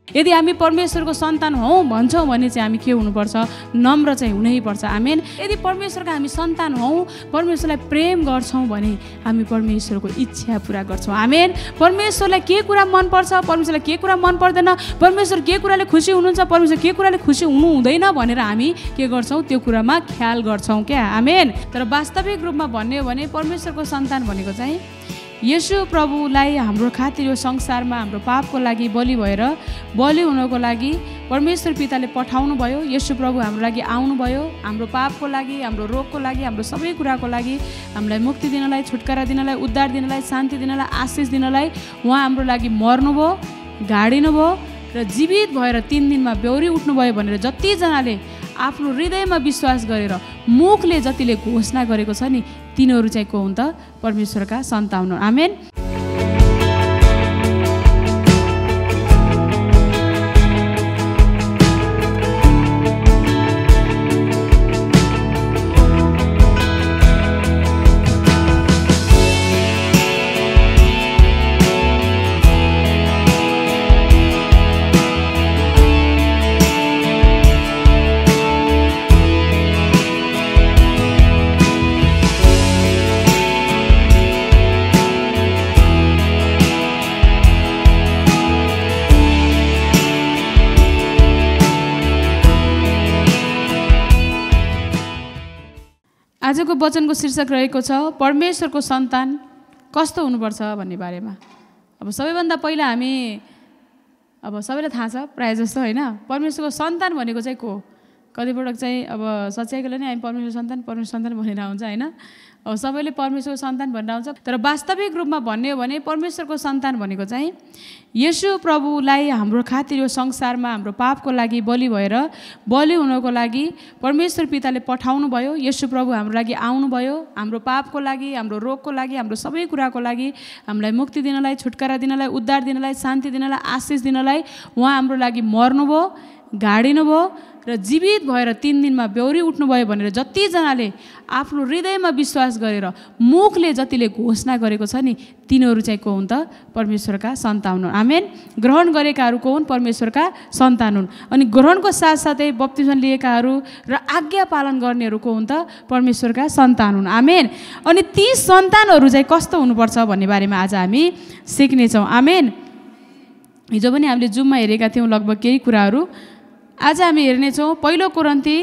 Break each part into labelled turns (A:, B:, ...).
A: यदि हामी परमेश्वरको सन्तान हौँ भन्छौँ भने चाहिँ हामी के हुनुपर्छ? नम्र चाहिँ हुनैपर्छ। आमेन। यदि परमेश्वरका हामी सन्तान हौँ, परमेश्वरलाई प्रेम गर्छौँ भने हामी परमेश्वरको इच्छा पुरा गर्छौँ। आमेन। परमेश्वरलाई के कुरा मनपर्छ, परमेश्वरलाई के कुरा मन पर्दैन, परमेश्वर के कुराले खुसी हुनुहुन्छ, परमेश्वर के कुराले खुसी हुनु हुँदैन भनेर हामी के गर्छौँ? त्यो कुरामा ख्याल गर्छौँ क्या। आमेन। तर वास्तविक रूपमा भन्ने हो भने परमेश्वरको सन्तान भनेको चाहिँ येशू प्रभुलाई हाम्रो खातिर यो संसारमा हाम्रो पापको लागि बलि भएर बलि हुनको लागि परमेश्वर पिताले पठाउनु भयो। येशू प्रभु हाम्रो लागि आउनुभयो, हाम्रो पापको लागि, हाम्रो रोगको लागि, हाम्रो सबै कुराको लागि हामीलाई मुक्ति दिनलाई, छुटकारा दिनलाई, उद्धार दिनलाई, शान्ति दिनलाई, आशिष दिनलाई उहाँ हाम्रो लागि मर्नुभयो, गाडिनुभयो र जीवित भएर 3 दिनमा बेहोरी उठ्नुभयो भनेर जतिजनाले आफ्नो हृदयमा विश्वास गरेर मुखले जतिले घोषणा गरेको छ नि तिनीहरू चाहिँ को हुन् त? परमेश्वरका सन्तान हुन्। आमेन। आजको वचनको शीर्षक रहेको छ परमेश्वरको सन्तान कस्तो हुनुपर्छ भन्ने बारेमा। अब सबैभन्दा पहिला हामी सबैलाई थाहा छ प्रायः जस्तो होइन, परमेश्वरको सन्तान भनेको चाहिँ को? कतिपटक चाहिँ सच्याइकोले नै हामी परमेश्वर सन्तान भनेर आउँछ होइन। अब सबैले परमेश्वरको सन्तान भनेर आउँछ, तर वास्तविक रूपमा भन्ने हो भने परमेश्वरको सन्तान भनेको चाहिँ येशू प्रभुलाई हाम्रो खातिर यो संसारमा हाम्रो पापको लागि बलि भएर बलि हुनको लागि परमेश्वर पिताले पठाउनु भयो। येशू प्रभु हाम्रो लागि आउनुभयो, हाम्रो पापको लागि, हाम्रो रोगको लागि, हाम्रो सबै कुराको लागि हामीलाई मुक्ति दिनलाई, छुटकारा दिनलाई, उद्धार दिनलाई, शान्ति दिनलाई, आशिष दिनलाई उहाँ हाम्रो लागि मर्नुभयो, गाडिनुभयो र जीवित भएर 3 दिनमा बेहोरी उठ्नुभयो भनेर जतिजनाले आफ्नो हृदयमा विश्वास गरेर मुखले जतिले घोषणा गरेको छ नि तिनीहरू चाहिँ को हुन् त? परमेश्वरका सन्तान हुन्। आमेन। ग्रहण गरेकाहरू को हुन्? परमेश्वरका सन्तान हुन्। अनि ग्रहणको साथसाथै बप्तिस्मा लिएकाहरू र आज्ञा पालन गर्नेहरू को हुन् त? परमेश्वरका सन्तान हुन्। आमेन। अनि ती सन्तानहरू चाहिँ कस्तो हुनुपर्छ भन्ने बारेमा आज हामी सिक्नेछौँ। आमेन। हिजो पनि हामीले जुममा हेरेका थियौँ लगभग केही कुराहरू। आज हामी हेर्नेछौँ 1 कोरिन्थी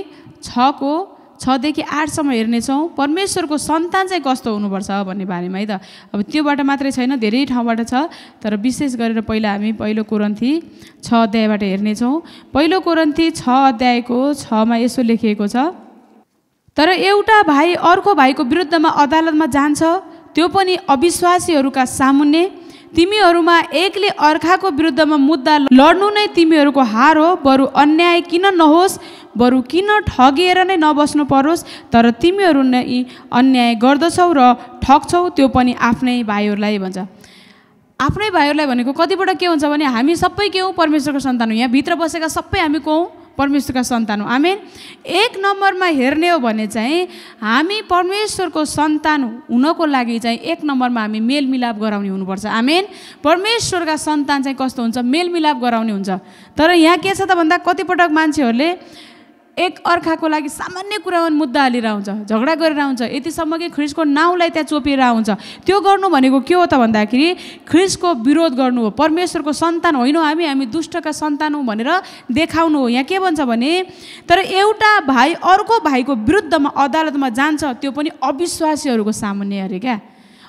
A: 6 देखि 8 हेर्नेछौँ परमेश्वरको सन्तान चाहिँ कस्तो हुनुपर्छ भन्ने बारेमा है त। अब त्योबाट मात्रै छैन, धेरै ठाउँबाट छ, तर विशेष गरेर पहिला हामी 1 कोरिन्थी 6 अध्यायबाट हेर्नेछौँ। 1 कोरिन्थी 6 अध्यायको 6मा यसो लेखिएको छ, तर एउटा भाइ अर्को भाइको विरुद्धमा अदालतमा जान्छ, त्यो पनि अविश्वासीहरूका सामुन्ने। तिमीहरूमा एकले अर्काको विरुद्धमा मुद्दा लड्नु नै तिमीहरूको हार हो। बरु अन्याय किन नहोस्, बरु किन ठगिएर नै नबस्नु परोस्। तर तिमीहरू नै अन्याय गर्दछौ र ठग्छौ, त्यो पनि आफ्नै भाइहरूलाई भन्छ। आफ्नै भाइहरूलाई भनेको कतिपल्ट के हुन्छ भने हामी सबै के हौँ? परमेश्वरको सन्तान हौँ। यहाँ भित्र बसेका सबै हामी को हौँ? परमेश्वरका सन्तान हौँ। आमेन। 1 नम्बरमा हेर्ने हो भने चाहिँ हामी परमेश्वरको सन्तान हुनको लागि चाहिँ 1 नम्बरमा हामी मेलमिलाप गराउने हुनुपर्छ। आमेन। परमेश्वरका सन्तान चाहिँ कस्तो हुन्छ? मेलमिलाप गराउने हुन्छ। तर यहाँ के छ त भन्दा कतिपटक मान्छेहरूले एक अर्काको लागि सामान्य कुरामा मुद्दा हालेर आउँछ, झगडा गरेर आउँछ, यतिसम्म कि ख्रिस्टको नाउँलाई त्यहाँ चोपिएर आउँछ। त्यो गर्नु भनेको के हो त भन्दाखेरि ख्रिस्टको विरोध गर्नु हो। परमेश्वरको सन्तान होइनौँ हामी दुष्टका सन्तान हौँ भनेर देखाउनु हो। यहाँ के भन्छ भने तर एउटा भाइ अर्को भाइको विरुद्धमा अदालतमा जान्छ, त्यो पनि अविश्वासीहरूको सामुन्ने अरे क्या।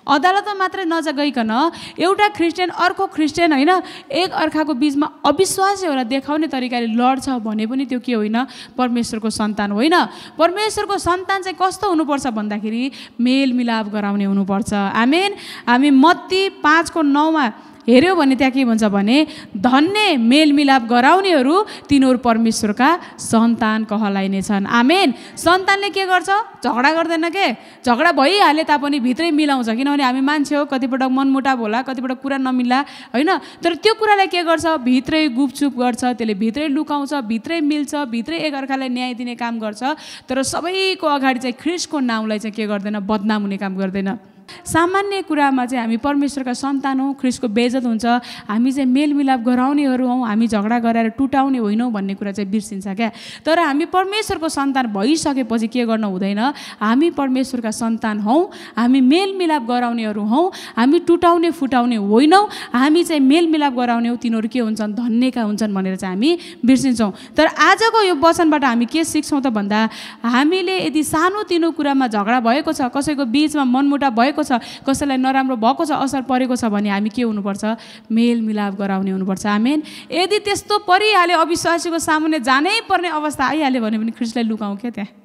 A: अदालतमा मात्रै नगइकन एउटा क्रिस्चियन अर्को क्रिस्चियन होइन एक अर्काको बिचमा अविश्वासीहरूलाई देखाउने तरिकाले लड्छ भने पनि त्यो के होइन? परमेश्वरको सन्तान होइन। परमेश्वरको सन्तान चाहिँ कस्तो हुनुपर्छ भन्दाखेरि मेलमिलाप गराउने हुनुपर्छ। आमेन। हामी मत्ती 5:9 हेऱ्यो भने त्यहाँ के भन्छ भने धन्य मेलमिलाप गराउनेहरू तिनीहरू परमेश्वरका सन्तान कहलाइनेछन्। आमेन। सन्तानले के गर्छ? झगडा गर्दैन के। झगडा भइहाले तापनि भित्रै मिलाउँछ, किनभने हामी मान्छे हो, कतिपटक मनमुटाव होला, कतिपटक कुरा नमिल्ला होइन। तर त्यो कुरालाई के गर्छ? भित्रै गुपचुप गर्छ, त्यसले भित्रै लुकाउँछ, भित्रै मिल्छ, भित्रै एकअर्कालाई न्याय दिने काम गर्छ। तर सबैको अगाडि चाहिँ ख्रिस्टको नाउँलाई चाहिँ के गर्दैन? बदनाम हुने काम गर्दैन। सामान्य कुरामा चाहिँ हामी परमेश्वरका सन्तान हौँ, ख्रिस्टको बेइज्जत हुन्छ, हामी चाहिँ मेलमिलाप गराउनेहरू हौँ, हामी झगडा गराएर टुटाउने होइनौँ भन्ने कुरा चाहिँ बिर्सिन्छ क्या। तर हामी परमेश्वरको सन्तान भइसकेपछि के गर्न हुँदैन, हामी परमेश्वरका सन्तान हौँ, हामी मेलमिलाप गराउनेहरू हौँ, हामी टुटाउने फुटाउने होइनौँ, हामी चाहिँ मेलमिलाप गराउने हौँ, तिनीहरू के हुन्छन्, धन्यका हुन्छन् भनेर चाहिँ हामी बिर्सिन्छौँ। तर आजको यो वचनबाट हामी के सिक्छौँ त भन्दा, हामीले यदि सानोतिनो कुरामा झगडा भएको छ, कसैको बिचमा मनमुटाव भएको छ, कसैलाई नराम्रो भएको छ, असर परेको छ भने हामी के हुनुपर्छ, मेलमिलाप गराउने हुनुपर्छ। आमेन। यदि त्यस्तो परिहाल्यो, अविश्वासीको सामुन्ने जानै पर्ने अवस्था आइहाल्यो भने पनि ख्रिस्टलाई लुकाउँ क्या त्यहाँ।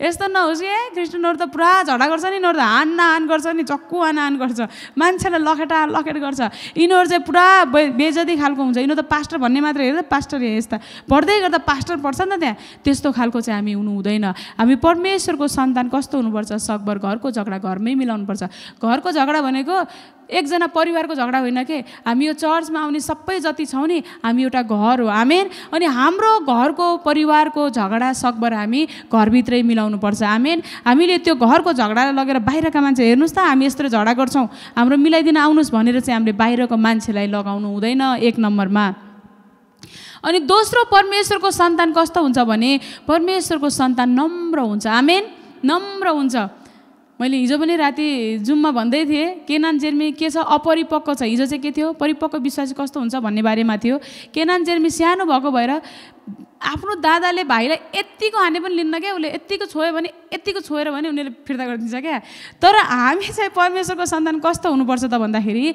A: यस्तो नहोस् कि क्रिस्चियनहरू त पुरा झगडा गर्छ नि, यिनीहरू त हान गर्छ नि, चक्कु हान गर्छ, मान्छेलाई लखेट गर्छ, यिनीहरू चाहिँ पुरा बेइज्जती खालको हुन्छ, यिनीहरू त पास्टर भन्ने मात्र हेरेर पास्टर यस्ता पढ्दै गर्दा पास्टर पढ्छ नि त त्यहाँ। त्यस्तो खालको चाहिँ हामी हुनु हुँदैन। हामी परमेश्वरको सन्तान कस्तो हुनुपर्छ, सकभर घरको झगडा घरमै मिलाउनुपर्छ। घरको झगडा भनेको एकजना परिवारको झगडा होइन के, हामी यो चर्चमा आउने सबै जति छौँ नि, हामी एउटा घर हो। आमेन। अनि हाम्रो घरको परिवारको झगडा सकभर हामी घरभित्रै मिलाउनुपर्छ। आमेन। हामीले त्यो घरको झगडालाई लगेर बाहिरका मान्छे हेर्नुहोस् त, हामी यस्तो झगडा गर्छौँ, हाम्रो मिलाइदिन आउनुहोस् भनेर चाहिँ हामीले बाहिरको मान्छेलाई लगाउनु हुँदैन, एक नम्बरमा। अनि दोस्रो, परमेश्वरको सन्तान कस्तो हुन्छ भने, परमेश्वरको सन्तान नम्र हुन्छ। आमेन। नम्र हुन्छ। मैले हिजो पनि राति जुममा भन्दै थिएँ, केनान जेर्मी के छ, अपरिपक्व छ। हिजो चाहिँ के थियो, परिपक्व विश्वासी कस्तो हुन्छ भन्ने बारेमा थियो। केनान जेर्मी सानो भएको भएर आफ्नो दादाले भाइलाई यत्तिको हाने पनि लिन्न क्या, उसले यत्तिको छोयो भने यत्तिको छोएर भने उनीहरूले फिर्ता गरिदिन्छ क्या। तर हामी चाहिँ परमेश्वरको सन्तान कस्तो हुनुपर्छ त भन्दाखेरि,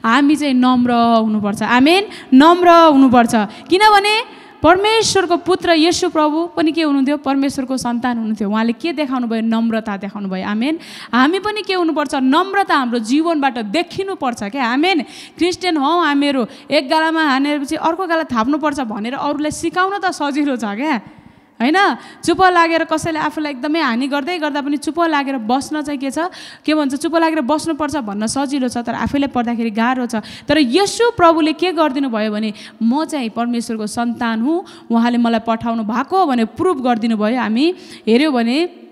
A: हामी चाहिँ नम्र हुनुपर्छ। आमेन। नम्र हुनुपर्छ। किनभने परमेश्वरको पुत्र येशू प्रभु पनि के हुनुहुन्थ्यो, परमेश्वरको सन्तान हुनुहुन्थ्यो। उहाँले के देखाउनु भयो, नम्रता देखाउनु भयो। आमेन। हामी पनि के हुनुपर्छ, नम्रता हाम्रो जीवनबाट देखिनुपर्छ क्या। आमेन। क्रिस्चियन हौ हामीहरू, एक गालामा हानेपछि अर्को गाला थाप्नुपर्छ भनेर अरूलाई सिकाउन त सजिलो छ क्या, होइन। चुप लागेर कसैले आफूलाई एकदमै हानि गर्दै गर्दा पनि चुप लागेर बस्न चाहिँ के भन्छ, चुप लागेर बस्नुपर्छ भन्न सजिलो छ, तर आफैलाई पर्दाखेरि गाह्रो छ। तर येशू प्रभुले के गरिदिनु भयो भने, म चाहिँ परमेश्वरको सन्तान हुँ, उहाँले मलाई पठाउनु भएको भने प्रुभ गरिदिनु भयो। हामी हेऱ्यौँ भने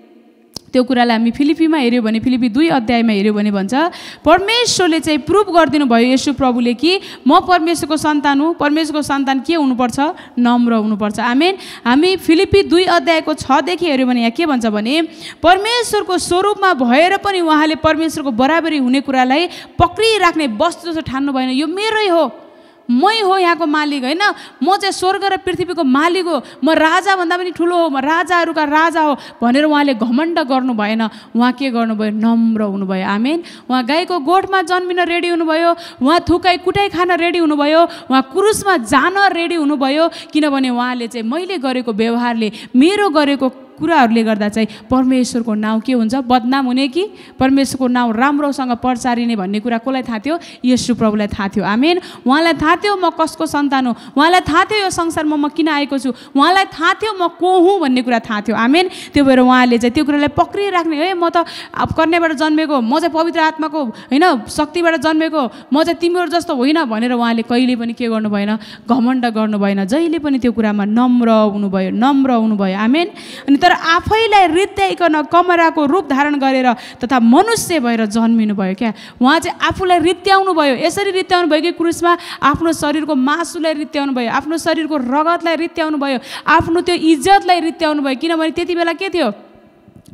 A: त्यो कुरालाई हामी फिलिपीमा हेऱ्यौँ भने, फिलिपी 2 अध्यायमा हेऱ्यौँ भने भन्छ, परमेश्वरले चाहिँ प्रुभ गरिदिनु भयो येशू प्रभुले कि म परमेश्वरको सन्तान हुँ। परमेश्वरको सन्तान के हुनुपर्छ, नम्र हुनुपर्छ। आमेन। हामी फिलिपी 2 अध्यायको 6 देखि हेऱ्यौँ भने यहाँ के भन्छ भने, परमेश्वरको स्वरूपमा भएर पनि उहाँले परमेश्वरको बराबरी हुने कुरालाई पक्रिराख्ने वस्तु जस्तो ठान्नु भएन। यो मेरै हो, मै हो यहाँको मालिक, होइन। म चाहिँ स्वर्ग र पृथ्वीको मालिक हो, म राजा भन्दा पनि ठुलो हो, म राजाहरूका राजा हो भनेर उहाँले घमण्ड गर्नु भएन। उहाँ के गर्नुभयो, नम्र हुनुभयो। आमेन। उहाँ गाईको गोठमा जन्मिन रेडी हुनुभयो, उहाँ थुकाइ कुटाइ खान रेडी हुनुभयो, उहाँ क्रुसमा जान रेडी हुनुभयो। किनभने उहाँले चाहिँ मैले गरेको व्यवहारले, मेरो गरेको कुराहरूले गर्दा चाहिँ परमेश्वरको नाउँ के हुन्छ, बदनाम हुने कि परमेश्वरको नाउँ राम्रोसँग प्रचारिने भन्ने कुरा कसलाई थाहा थियो, येशू प्रभुलाई थाहा थियो। आमेन। उहाँलाई थाहा थियो म कसको सन्तान हो, उहाँलाई थाहा थियो यो संसारमा म किन आएको छु, उहाँलाई थाहा थियो म को हुँ भन्ने कुरा थाहा थियो। आमेन। त्यो भएर उहाँले चाहिँ त्यो कुरालाई पक्रिराख्ने, है म त कन्याबाट जन्मेको, म चाहिँ पवित्र आत्माको होइन शक्तिबाट जन्मेको, म चाहिँ तिमीहरू जस्तो होइन भनेर उहाँले कहिले पनि के गर्नु भएन, घमण्ड गर्नु भएन। जहिले पनि त्यो कुरामा नम्र हुनुभयो, नम्र हुनुभयो। आमेन। अनि तर आफैलाई रित्याइकन कमराको रूप धारण गरेर तथा मनुष्य भएर जन्मिनु भयो क्या। उहाँ चाहिँ आफूलाई रित्याउनु भयो। यसरी रित्याउनु भयो कि क्रुसमा आफ्नो शरीरको मासुलाई रित्याउनु भयो, आफ्नो शरीरको रगतलाई रित्याउनु भयो, आफ्नो त्यो इज्जतलाई रित्याउनु भयो। किनभने त्यति बेला के थियो,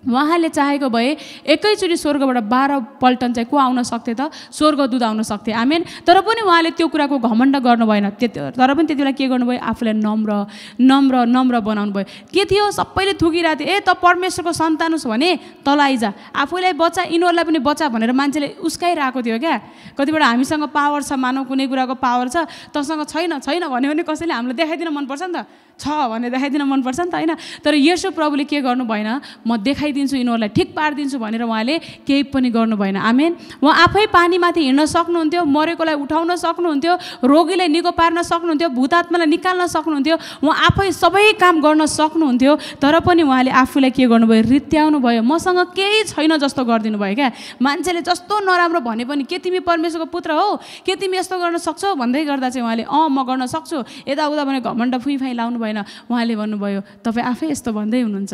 A: उहाँले चाहेको भए एकैचोटि स्वर्गबाट 12 पल्टन चाहिँ को आउन सक्थे त, स्वर्गदूत आउन सक्थे। आमेन। तर पनि उहाँले त्यो कुराको घमण्ड गर्नु भएन। तर पनि त्यति बेला के गर्नुभयो, आफूलाई नम्र नम्र नम्र बनाउनु भयो। के थियो, सबैले थुकिरहेको थियो, त परमेश्वरको सन्तान होस् भने तल आइजा, आफूलाई बच्चा यिनीहरूलाई पनि बच्चा भनेर मान्छेले उस्काइरहेको थियो क्या। कतिबाट हामीसँग पावर छ, मानव कुनै कुराको पावर छ, तसँग छैन भन्यो भने कसैले हामीलाई देखाइदिन मनपर्छ नि त, छ भने देखाइदिन मनपर्छ नि त, होइन। तर येशू प्रभुले के गर्नु भएन, म देखाइदिन्छु यिनीहरूलाई, ठिक पारिदिन्छु भनेर उहाँले केही पनि गर्नु भएन। आमेन। उहाँ आफै पानीमाथि हिँड्न सक्नुहुन्थ्यो, मरेकोलाई उठाउन सक्नुहुन्थ्यो, रोगीलाई निको पार्न सक्नुहुन्थ्यो, भूतात्मालाई निकाल्न सक्नुहुन्थ्यो, उहाँ आफै सबै काम गर्न सक्नुहुन्थ्यो। तर पनि उहाँले आफूलाई के गर्नुभयो, रित्याउनु भयो। मसँग केही छैन जस्तो गरिदिनु भयो क्या। मान्छेले जस्तो नराम्रो भने पनि, के तिमी परमेश्वरको पुत्र हो, के तिमी यस्तो गर्न सक्छौ भन्दै गर्दा चाहिँ उहाँले म गर्न सक्छु यताउता भने घमण्ड फुइफाइ लाउनु भएन। उहाँले भन्नुभयो, तपाईँ आफै यस्तो भन्दै हुनुहुन्छ,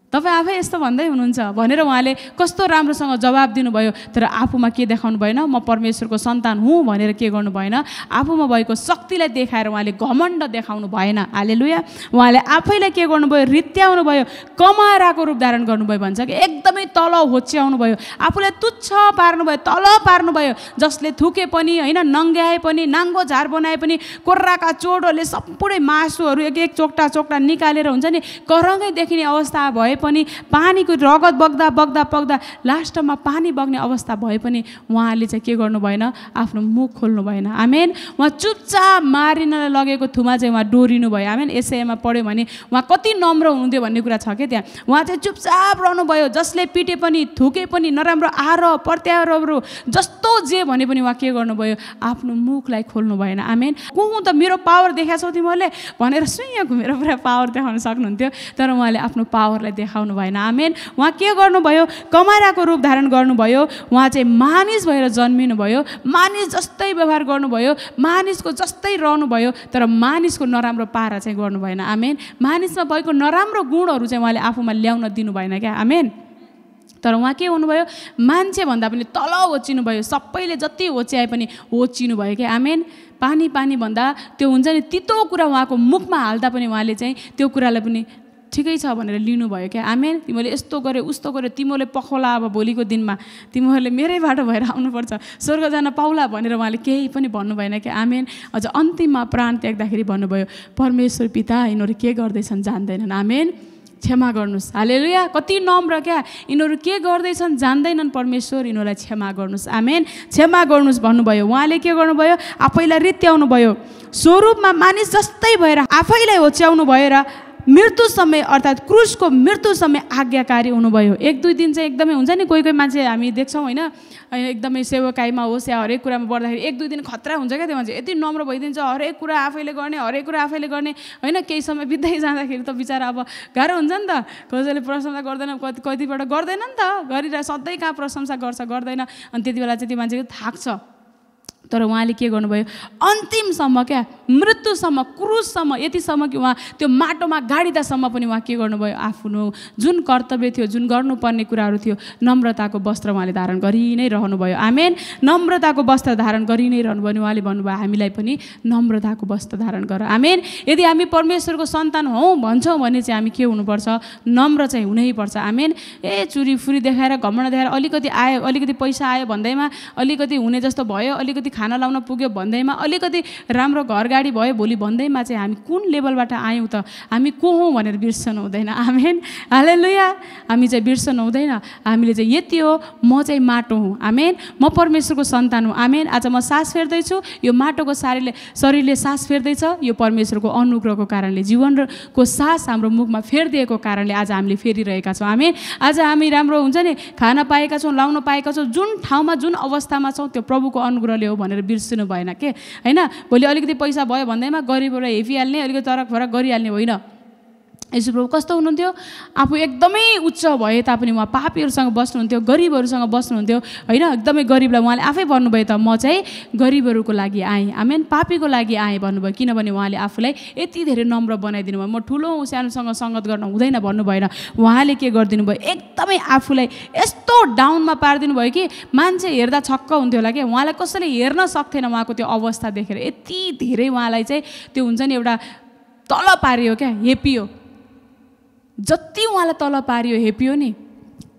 A: तपाईँ आफै यस्तो भन्दै हुनुहुन्छ भनेर उहाँले कस्तो राम्रोसँग जवाब दिनुभयो। तर आफूमा के देखाउनु भएन, म परमेश्वरको सन्तान हुँ भनेर के गर्नु भएन, आफूमा भएको शक्तिलाई देखाएर उहाँले घमण्ड देखाउनु भएन। हालेलुया। उहाँले आफैलाई के गर्नुभयो, रित्याउनु भयो, कमाराको रूप धारण गर्नुभयो भन्छ कि एकदमै तल होच्याउनु भयो, आफूलाई तुच्छ पार्नुभयो, तल पार्नुभयो। जसले थुके पनि होइन, नङ्ग्याए पनि, नाङ्गो झार बनाए पनि, कोर्राका चोटहरूले सबै मासुहरू एक एक चोक्टा चोक्टा निकालेर हुन्छ नि करङ्गै देखिने अवस्था भए पनि, पानीको रगत बग्दा बग्दा बग्दा लास्टमा पानी बग्ने अवस्था भए पनि उहाँले चाहिँ के गर्नु भएन, आफ्नो मुख खोल्नु भएन। आमेन। उहाँ चुपचाप मारिनलाई लगेको थुमा चाहिँ उहाँ डोरिनु भयो। आमेन। एसायामा पढ्यो भने उहाँ कति नम्र हुनुहुन्थ्यो भन्ने कुरा छ क्या त्यहाँ। उहाँ चाहिँ चुपचाप रहनुभयो, जसले पिटे पनि, थुके पनि, नराम्रो आरोप प्रत्यारोपहरू जस्तो जे भने पनि उहाँ के गर्नुभयो, आफ्नो मुखलाई खोल्नु भएन। आमेन। कुहुँ त मेरो पावर देखाएको छौ तिमीहरूले भनेर सुइँ घुमेर पुरा पावर देखाउन सक्नुहुन्थ्यो, तर उहाँले आफ्नो पावरलाई देखाउनु भएन। आमेन। उहाँ के गर्नुभयो, कमाराको रूप धारण गर्नुभयो। उहाँ चाहिँ मानिस भएर जन्मिनु भयो, मानिस जस्तै व्यवहार गर्नुभयो, मानिसको जस्तै रहनुभयो, तर मानिसको नराम्रो पारा चाहिँ गर्नु भएन। आमेन। मानिसमा भएको नराम्रो गुणहरू चाहिँ उहाँले आफूमा ल्याउन दिनु भएन क्या। आमेन। तर उहाँ के हुनुभयो, मान्छे भन्दा पनि तल होचिनु भयो, सबैले जति होच्याए पनि होचिनु भयो क्या। आमेन। पानी पानी भन्दा त्यो हुन्छ नि तितो कुरा उहाँको मुखमा हाल्दा पनि उहाँले चाहिँ त्यो कुरालाई पनि ठिकै छ भनेर लिनुभयो क्या। आमेन। तिमीहरूले यस्तो गर्यो उस्तो गर्यो, तिमीहरूले पखोला अब भोलिको दिनमा तिमीहरूले मेरै बाटो भएर आउनुपर्छ, स्वर्ग जान पाउला भनेर उहाँले केही पनि भन्नु भएन क्या। आमेन। अझ अन्तिममा प्राण त्याग्दाखेरि भन्नुभयो, परमेश्वर पिता यिनीहरू के गर्दैछन् जान्दैनन्। आमेन। क्षमा गर्नुहोस्। हालेलुया। कति नम्र क्या, यिनीहरू के गर्दैछन् जान्दैनन्, परमेश्वर यिनीहरूलाई क्षमा गर्नुहोस्। आमेन। क्षमा गर्नुहोस् भन्नुभयो। उहाँले के गर्नुभयो, आफैलाई रित्याउनु भयो, स्वरूपमा मानिस जस्तै भएर आफैलाई होच्याउनु भयो र मृत्यु समय अर्थात् क्रुसको मृत्यु समय आज्ञाकारी हुनुभयो। एक दुई दिन चाहिँ एकदमै हुन्छ नि, कोही कोही मान्छे हामी देख्छौँ होइन, एकदमै सेवकाईमा होस् या हरेक कुरामा बढ्दाखेरि एक दुई दिन खतरा हुन्छ क्या त्यो मान्छे, यति नम्र भइदिन्छ, हरेक कुरा आफैले गर्ने, हरेक कुरा आफैले गर्ने होइन। केही समय बित्दै जाँदाखेरि त बिचरा अब गाह्रो हुन्छ नि त, कसैले प्रशंसा गर्दैन, कतिपल्ट गर्दैन नि त, गरिरहेको सधैँ कहाँ प्रशंसा गर्छ गर्दैन, अनि त्यति बेला चाहिँ त्यो मान्छेको थाक्छ। तर उहाँले के गर्नुभयो, अन्तिमसम्म क्या, मृत्युसम्म, क्रुससम्म, यतिसम्म कि उहाँ त्यो माटोमा गाडिँदासम्म पनि उहाँ के गर्नुभयो, आफ्नो जुन कर्तव्य थियो, जुन गर्नुपर्ने कुराहरू थियो, नम्रताको वस्त्र उहाँले धारण गरि नै रहनुभयो। आमेन। नम्रताको वस्त्र धारण गरि नै रहनुभयो। उहाँले भन्नुभयो हामीलाई पनि नम्रताको वस्त्र धारण गर। आमेन। यदि हामी परमेश्वरको सन्तान हौँ भन्छौँ भने चाहिँ हामी के हुनुपर्छ, नम्र चाहिँ हुनैपर्छ। आमेन। चुरी फुरी देखाएर घमण्ड देखाएर अलिकति आयो, अलिकति पैसा आयो भन्दैमा, अलिकति हुने जस्तो भयो, अलिकति खाना लाउन पुग्यो भन्दैमा, अलिकति राम्रो घर गाडी भयो भोलि भन्दैमा चाहिँ हामी कुन लेभलबाट आयौँ त, हामी को हौँ भनेर बिर्सनु हुँदैन। आमेन। हालेलुया। हामी चाहिँ बिर्सनु हुँदैन। हामीले चाहिँ यति हो, म चाहिँ माटो हुँ। आमेन। म परमेश्वरको सन्तान हुँ। आमेन। आज म सास फेर्दैछु, यो माटोको शरीरले सास फेर्दैछ, यो परमेश्वरको अनुग्रहको कारणले, जीवनको सास हाम्रो मुखमा फेरिदिएको कारणले आज हामीले फेरिरहेका छौँ। आमेन। आज हामी राम्रो हुन्छ नि खाना पाएका छौँ, लाउन पाएका छौँ, जुन ठाउँमा जुन अवस्थामा छौँ त्यो प्रभुको अनुग्रहले हो भनेर बिर्सिनु भएन के होइन। भोलि अलिकति पैसा भयो भन्दैमा गरिबहरूलाई हेपिहाल्ने, अलिकति तराक फरक गरिहाल्ने होइन। यसो प्रभु कस्तो हुनुहुन्थ्यो, आफू एकदमै उच्च भए तापनि उहाँ पापीहरूसँग बस्नुहुन्थ्यो, गरिबहरूसँग बस्नुहुन्थ्यो होइन। एकदमै गरिबलाई उहाँले आफै भन्नुभयो त म चाहिँ गरिबहरूको लागि आएँ। आमेन। पापीको लागि आएँ भन्नुभयो, किनभने उहाँले आफूलाई यति धेरै नम्र बनाइदिनु भयो। म ठुलो सानोसँग सङ्गत गर्न हुँदैन भन्नु भएन। उहाँले के गरिदिनु भयो, एकदमै आफूलाई यस्तो डाउनमा पारिदिनु भयो कि मान्छे हेर्दा छक्क हुन्थ्यो होला कि, उहाँलाई कसैले हेर्न सक्थेन उहाँको त्यो अवस्था देखेर। यति धेरै उहाँलाई चाहिँ त्यो हुन्छ नि एउटा तल पारियो क्या, हेपियो। जति उहाँलाई तल पारियो, हेपियो नि,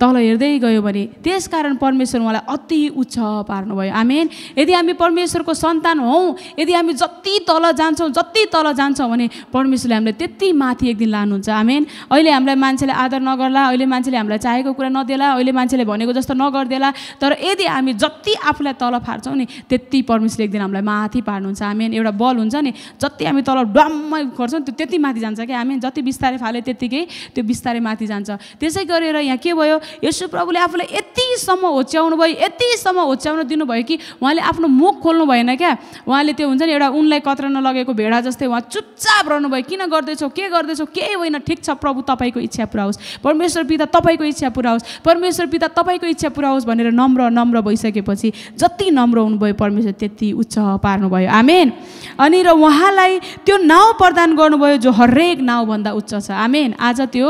A: तल हेर्दै गयो भने त्यसकारण परमेश्वर उहाँलाई अति उच्च पार्नुभयो। आमेन। यदि हामी परमेश्वरको सन्तान हौँ, यदि हामी जति तल जान्छौँ भने परमेश्वरले हामीलाई त्यति माथि एक दिन लानुहुन्छ। आमेन। अहिले हामीलाई मान्छेले आदर नगर्ला, अहिले मान्छेले हामीलाई चाहेको कुरा नदेला, अहिले मान्छेले भनेको जस्तो नगरिदेला, तर यदि हामी जति आफूलाई तल पार्छौँ नि त्यति परमेश्वरले एक दिन हामीलाई माथि पार्नुहुन्छ। आमेन। एउटा बल हुन्छ नि, जति हामी तल डम्मै गर्छौँ त्यो त्यति माथि जान्छ क्या। आमेन। जति बिस्तारै फाल्यो त्यत्तिकै त्यो बिस्तारै माथि जान्छ। त्यसै गरेर यहाँ के भयो, यसु प्रभुले आफूलाई यति यतिसम्म होच्याउनु भयो, यतिसम्म होच्याउन दिनुभयो कि उहाँले आफ्नो मुख खोल्नु भएन क्या। उहाँले त्यो हुन्छ नि एउटा उनलाई कत्रन लगेको भेडा जस्तै उहाँ चुपचाप रहनुभयो। किन गर्दैछौ, के गर्दैछौ, केही होइन, ठिक छ प्रभु तपाईँको इच्छा पुरा होस्, परमेश्वर पिता तपाईँको इच्छा पुरा होस्, परमेश्वर पिता तपाईँको इच्छा पुरा होस् भनेर नम्र भइसकेपछि जति नम्र हुनुभयो परमेश्वर त्यति उच्च पार्नुभयो। आमेन। अनि र उहाँलाई त्यो नाउँ प्रदान गर्नुभयो जो हरेक नाउँभन्दा उच्च छ। आमेन। आज त्यो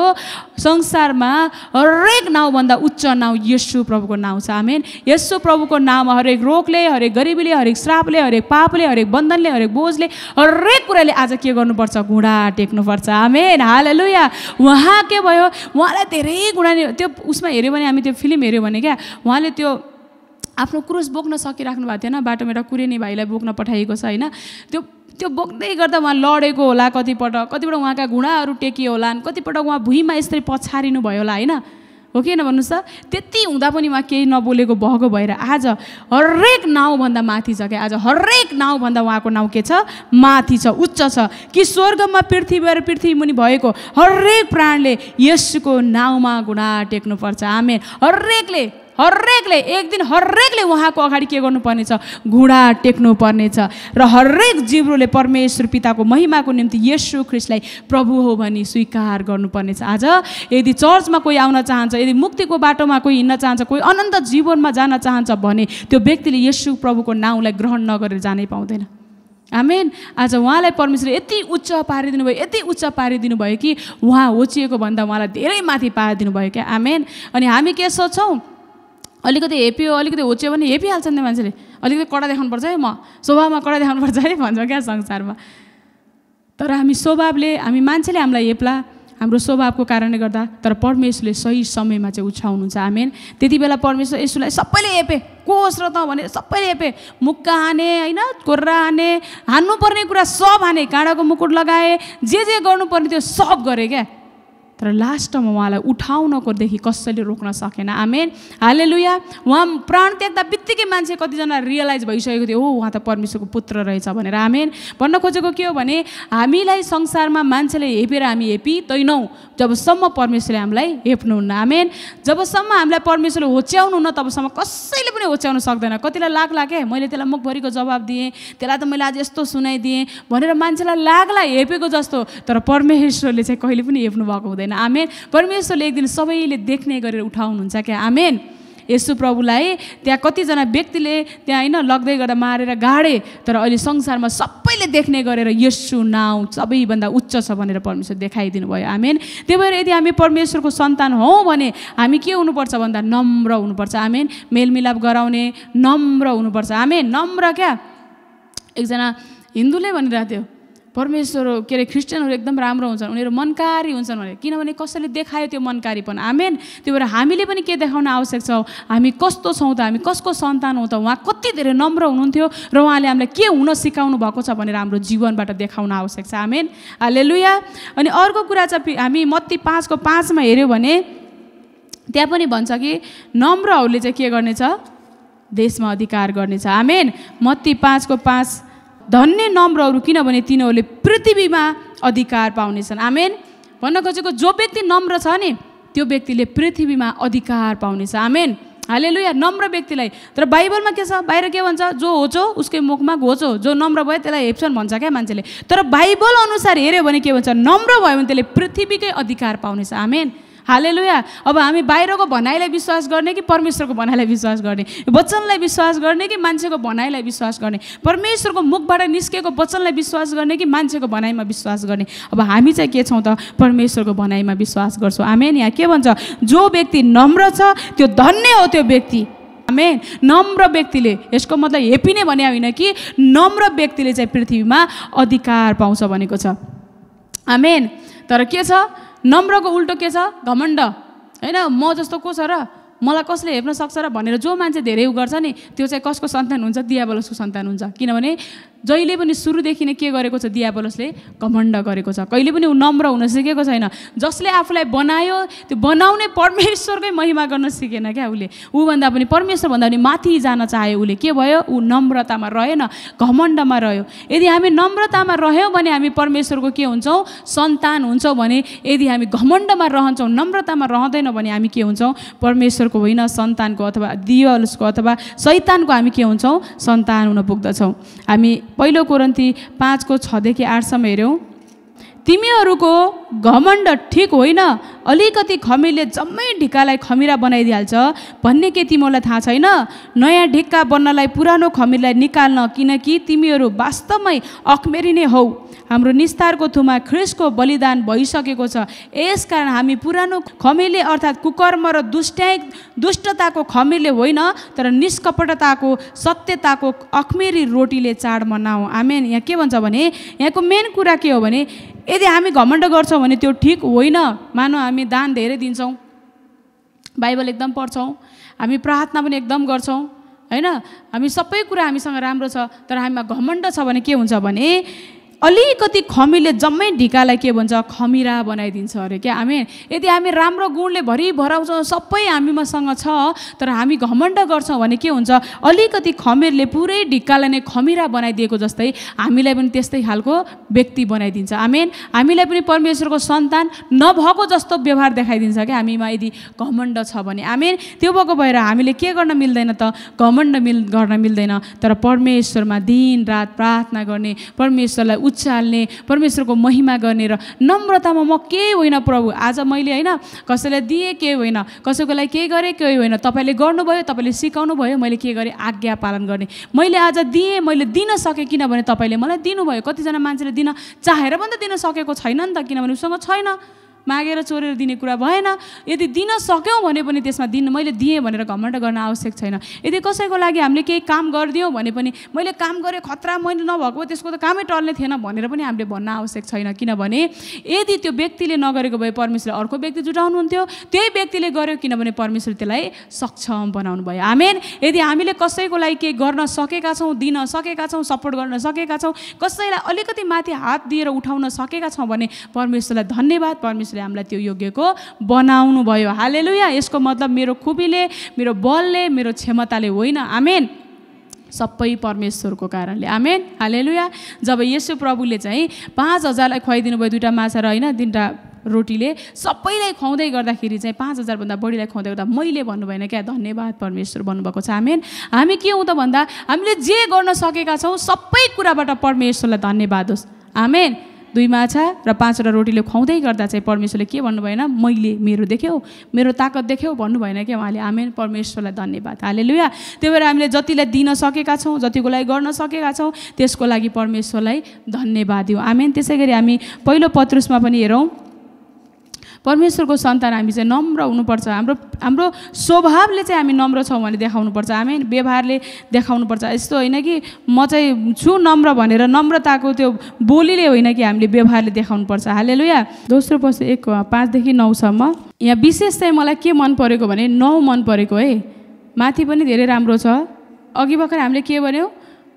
A: संसारमा हरेक नाउँभन्दा उच्च नाउँ येशू प्रभुको नाउँ छ। आमेन। येशू प्रभुको नाउँमा हरेक रोगले, हरेक गरिबीले, हरेक श्रापले, हरेक पापले, हरेक बन्धनले, हरेक बोझले, हरेक कुराले आज के गर्नुपर्छ, घुँडा टेक्नुपर्छ। आमेन। हालेलुया। उहाँ के भयो, उहाँलाई धेरै गुणा त्यो उसमा हेऱ्यो भने, हामी त्यो फिल्म हेऱ्यो भने क्या, उहाँले त्यो आफ्नो क्रुस बोक्न सकिराख्नु भएको थिएन, बाटोमा एउटा कुरेनी भाइलाई बोक्न पठाइएको छ होइन। त्यो बोक्दै गर्दा उहाँ लडेको होला, कतिपटक उहाँका घुँडाहरू टेकियो होला, कतिपटक उहाँ भुइँमा यसरी पछारिनु भयो होला होइन, हो कि होइन भन्नुहोस् त। त्यति हुँदा पनि उहाँ केही नबोलेको भएको भएर आज हरेक नाउँभन्दा माथि छ क्या। आज हरेक नाउँभन्दा उहाँको नाउँ के छ, माथि छ, उच्च छ कि स्वर्गमा पृथ्वी र पृथ्वी मुनि भएको हरेक प्राणले येशूको नाउँमा घुँडा टेक्नुपर्छ। आमेन। हरेकले एक दिन हरेकले उहाँको अगाडि के गर्नुपर्ने छ, घुँडा टेक्नु पर्नेछ र हरेक जिब्रोले परमेश्वर पिताको महिमाको निम्ति येशू ख्रीष्टलाई प्रभु हो भनी स्वीकार गर्नुपर्नेछ। आज यदि चर्चमा कोही आउन चाहन्छ, यदि मुक्तिको बाटोमा कोही हिँड्न चाहन्छ, कोही अनन्त जीवनमा जान चाहन्छ भने त्यो व्यक्तिले येशू प्रभुको नाउँलाई ग्रहण नगरेर जानै पाउँदैन। आमेन। आज उहाँलाई परमेश्वरले यति उच्च पारिदिनु भयो, यति उच्च पारिदिनु भयो कि उहाँ होचिएको भन्दा उहाँलाई धेरै माथि पारिदिनु भयो क्या। आमेन। अनि हामी के सोच्छौँ, अलिकति हेप्यो, अलिकति होच्यो भने हेपिहाल्छन् नि मान्छेले, अलिकति कडा देखाउनुपर्छ है, म स्वभावमा कडा देखाउनुपर्छ है भन्छ क्या संसारमा। तर हामी मान्छेले हामीलाई हेप्ला हाम्रो स्वभावको कारणले गर्दा, तर परमेश्वरले सही समयमा चाहिँ उठाउनुहुन्छ। आमेन। त्यति बेला परमेश्वर यसुलाई सबैले हेपे, कोस र त भनेर सबैले हेपे, मुक्का हाने होइन, कोर्रा हाने, हान्नुपर्ने कुरा सब हाने, काँडाको मुकुट लगाए, जे गर्नुपर्ने त्यो सब गरे क्या। तर लास्टमा उहाँलाई उठाउनकोदेखि कसैले रोक्न सकेन। आमेन। हालेलुया। उहाँ प्राण त्याग्दा बित्तिकै मान्छे कतिजना रियलाइज भइसकेको थियो, ओ उहाँ त परमेश्वरको पुत्र रहेछ भनेर। आमेन। भन्न खोजेको के हो भने, हामीलाई संसारमा मान्छेले हेपेर हामी हेपिँदैनौँ जबसम्म परमेश्वरले हामीलाई हेप्नुहुन्न। आमेन। जबसम्म हामीलाई परमेश्वरले होच्याउनुहुन्न तबसम्म कसैले पनि होच्याउन सक्दैन। कतिलाई लाग्ला के, मैले त्यसलाई मुखभरिको जवाब दिएँ, त्यसलाई त मैले आज यस्तो सुनाइदिएँ भनेर मान्छेलाई लाग्ला हेपेको जस्तो, तर परमेश्वरले चाहिँ कहिले पनि हेप्नु भएको हुँदैन। आमेन। परमेश्वरले एक दिन सबैले देख्ने गरेर उठाउनुहुन्छ क्या। आमेन। येशू प्रभुलाई त्यहाँ कतिजना व्यक्तिले त्यहाँ होइन लग्दै गर्दा मारेर गाडे, तर अहिले संसारमा सबैले देख्ने गरेर येशू नाउँ सबैभन्दा उच्च छ भनेर परमेश्वर देखाइदिनु भयो। आमेन। त्यही भएर यदि हामी परमेश्वरको सन्तान हौँ भने हामी के हुनुपर्छ भन्दा नम्र हुनुपर्छ। आमेन। मेलमिलाप गराउने, नम्र हुनुपर्छ। आमेन। नम्र क्या, एकजना हिन्दूले भनिरहेको थियो परमेश्वर के अरे क्रिस्चियनहरू एकदम राम्रो हुन्छन्, उनीहरू मनकारी हुन्छन् भने, किनभने कसैले देखायो त्यो मनकारीपन। आमेन। त्यही भएर हामीले पनि के देखाउन आवश्यक छ, हामी कस्तो छौँ त, हामी कसको सन्तान हौँ त, उहाँ कति धेरै नम्र हुनुहुन्थ्यो र उहाँले हामीलाई के हुन सिकाउनु भएको छ भनेर हाम्रो जीवनबाट देखाउन आवश्यक छ। आमेन। हालेलुया। अनि अर्को कुरा चाहिँ हामी मत्ती 5:5 हेऱ्यौँ भने त्यहाँ पनि भन्छ कि नम्रहरूले चाहिँ के गर्नेछ, देशमा अधिकार गर्नेछ। आमेन। मत्ती 5:5 धन्य नम्रहरू किनभने तिनीहरूले पृथ्वीमा अधिकार पाउनेछन्। आमेन। भन्न खोजेको जो व्यक्ति नम्र छ नि त्यो व्यक्तिले पृथ्वीमा अधिकार पाउनेछ। आमेन। हालेलुया। नम्र व्यक्तिलाई। तर बाइबलमा के छ, बाहिर के भन्छ, जो होचो उसकै मुखमा घोचो, जो नम्र भयो त्यसलाई हेप्छन् भन्छ क्या मान्छेले। तर बाइबल अनुसार हेऱ्यो भने के भन्छ, नम्र भयो भने त्यसले पृथ्वीकै अधिकार पाउनेछ। आमेन। हालेलुया। अब हामी बाहिरको भनाइलाई विश्वास गर्ने कि परमेश्वरको भनाइलाई विश्वास गर्ने, वचनलाई विश्वास गर्ने कि मान्छेको भनाइलाई विश्वास गर्ने, परमेश्वरको मुखबाट निस्केको वचनलाई विश्वास गर्ने कि मान्छेको भनाइमा विश्वास गर्ने। अब हामी चाहिँ के छौँ त, परमेश्वरको भनाइमा विश्वास गर्छौँ। आमेन। यहाँ के भन्छ, जो व्यक्ति नम्र छ त्यो धन्य हो त्यो व्यक्ति। आमेन। नम्र व्यक्तिले, यसको मतलब हेपिने भने होइन कि नम्र व्यक्तिले चाहिँ पृथ्वीमा अधिकार पाउँछ भनेको छ। आमेन। तर के छ, नम्रको उल्टो के छ, घमण्ड होइन, म जस्तो को छ र, मलाई कसले हेप्न सक्छ र भनेर जो मान्छे धेरै गर्छ नि त्यो चाहिँ कसको सन्तान हुन्छ, दियाबलसको सन्तान हुन्छ। किनभने जहिले पनि सुरुदेखि नै के गरेको छ, दियाबलसले घमण्ड गरेको छ, कहिले पनि ऊ नम्र हुन सिकेको छैन। जसले आफूलाई बनायो त्यो बनाउने परमेश्वरकै महिमा गर्न सिकेन क्या उसले, ऊभन्दा पनि परमेश्वरभन्दा पनि माथि जान चाह्यो उसले। के भयो, ऊ नम्रतामा रहेन, घमण्डमा रह्यो। यदि हामी नम्रतामा रह्यौँ भने हामी परमेश्वरको के हुन्छौँ, सन्तान हुन्छौँ भने, यदि हामी घमण्डमा रहन्छौँ, नम्रतामा रहँदैनौँ भने हामी के हुन्छौँ, परमेश्वरको परमेश्वरको होइन सन्तानको अथवा दिवलसको अथवा शैतानको हामी के हुन्छौँ सन्तान हुन पुग्दछौँ। हामी 1 कोरिन्थी 5:6-8 हेऱ्यौँ। तिमीहरूको घमण्ड ठिक होइन, अलिकति खमीरले जम्मै ढिक्कालाई खमिरा बनाइदिइहाल्छ भन्ने के तिमीहरूलाई थाहा छैन? नयाँ ढिक्का बन्नलाई पुरानो खमिरलाई निकाल्न, किनकि तिमीहरू वास्तवमै अखमेरी नै हौ। हाम्रो निस्तारको थुमा ख्रिस्टको बलिदान भइसकेको छ, यसकारण हामी पुरानो खमिरले अर्थात् कुकर्म र दुष्टताको खमिरले होइन, तर निष्कपटताको सत्यताको अखमेरी रोटीले चाड मनाऊ। आमेन। यहाँ के भन्छ भने यहाँको मेन कुरा के हो भने यदि हामी घमण्ड गर्छौँ भने त्यो ठिक होइन। मानौ हामी दान धेरै दिन्छौँ, बाइबल एकदम पढ्छौँ, हामी प्रार्थना पनि एकदम गर्छौँ होइन, हामी सबै कुरा हामीसँग राम्रो छ, तर हामीमा घमण्ड छ भने के हुन्छ भने अलिकति खमीरले जम्मै ढिकालाई के भन्छ खमिरा बनाइदिन्छ अरे क्या। आमेन। यदि हामी राम्रो गुणले भरि भराउँछौँ, सबै हामीमासँग छ, तर हामी घमण्ड गर्छौँ भने के हुन्छ अलिकति खमीरले पुरै ढिक्कालाई नै खमिरा बनाइदिएको जस्तै हामीलाई पनि त्यस्तै खालको व्यक्ति बनाइदिन्छ। आमेन। हामीलाई पनि परमेश्वरको सन्तान नभएको जस्तो व्यवहार देखाइदिन्छ क्या हामीमा यदि घमण्ड छ भने। आमेन। त्यो भएको भएर हामीले के गर्न मिल्दैन त घमण्ड गर्न मिल्दैन, तर परमेश्वरमा दिन रात प्रार्थना गर्ने, परमेश्वरलाई उचाल्ने, परमेश्वरको महिमा गर्ने र नम्रतामा म केही होइन प्रभु, आज मैले होइन कसैलाई दिएँ केही होइन, कसैको लागि केही गरेँ केही होइन, तपाईँले गर्नुभयो, तपाईँले सिकाउनु भयो, मैले के गरेँ आज्ञा पालन गर्ने। मैले आज दिएँ, मैले दिन सकेँ किनभने तपाईँले मलाई दिनुभयो। कतिजना मान्छेले दिन चाहेर पनि त दिन सकेको छैन नि त, किनभने उसँग छैन, मागेर चोरेर दिने कुरा भएन। यदि दिन सक्यौँ भने पनि त्यसमा मैले दिएँ भनेर घमण्ड गर्न आवश्यक छैन। यदि कसैको लागि हामीले केही काम गरिदियौँ भने पनि मैले काम गरेँ खतरा, मैले नभएको त्यसको त कामै टल्ने थिएन भनेर पनि हामीले भन्न आवश्यक छैन, किनभने यदि त्यो व्यक्तिले नगरेको भए परमेश्वरले अर्को व्यक्ति जुटाउनुहुन्थ्यो, त्यही व्यक्तिले गर्यो किनभने परमेश्वरले त्यसलाई सक्षम बनाउनु भयो। आमेन। यदि हामीले कसैको लागि केही गर्न सकेका छौँ, दिन सकेका छौँ, सपोर्ट गर्न सकेका छौँ, कसैलाई अलिकति माथि हात दिएर उठाउन सकेका छौँ भने परमेश्वरलाई धन्यवाद, परमेश्वरले हामीलाई त्यो योग्यको बनाउनु भयो। हालेलुया। यसको मतलब मेरो खुबीले, मेरो बलले, मेरो क्षमताले होइन। आमेन। सबै परमेश्वरको कारणले। आमेन। हालेलुया। जब येशू प्रभुले चाहिँ 5000लाई खुवाइदिनु भयो 2टा माछा र होइन 3टा रोटीले सबैलाई खुवाउँदै गर्दाखेरि चाहिँ 5000 भन्दा बढीलाई खुवाउँदै गर्दा मैले भन्नु भएन क्या, धन्यवाद परमेश्वर भन्नुभएको छ। आमेन। हामी के हौँ त भन्दा हामीले जे गर्न सकेका छौँ सबै कुराबाट परमेश्वरलाई धन्यवाद होस्। आमेन। 2 माछा र 5वटा रोटीले खुवाउँदै गर्दा चाहिँ परमेश्वरले के भन्नु भएन, मैले मेरो देख्यौ, मेरो ताकत देख्यौ भन्नु भएन क्या उहाँले। आमेन। परमेश्वरलाई धन्यवाद। हालेलुया। त्यही भएर हामीले जतिलाई दिन सकेका छौँ, जतिको लागि गर्न सकेका छौँ, त्यसको लागि परमेश्वरलाई धन्यवाद दियौँ। आमेन। त्यसै गरी हामी 1 पत्रुसमा पनि हेरौँ, परमेश्वरको सन्तान हामी चाहिँ नम्र हुनुपर्छ। हाम्रो स्वभावले चाहिँ हामी नम्र छौँ भने देखाउनुपर्छ। आमेन। व्यवहारले देखाउनुपर्छ। यस्तो होइन कि म चाहिँ छु नम्र भनेर नम्रताको त्यो बोलीले होइन कि हामीले व्यवहारले देखाउनुपर्छ। हालेलुया। दोस्रो पद 5-9सम्म यहाँ विशेष चाहिँ मलाई के मन परेको भने 9 मन परेको है, माथि पनि धेरै राम्रो छ। अघि भर्खर हामीले के भन्यौँ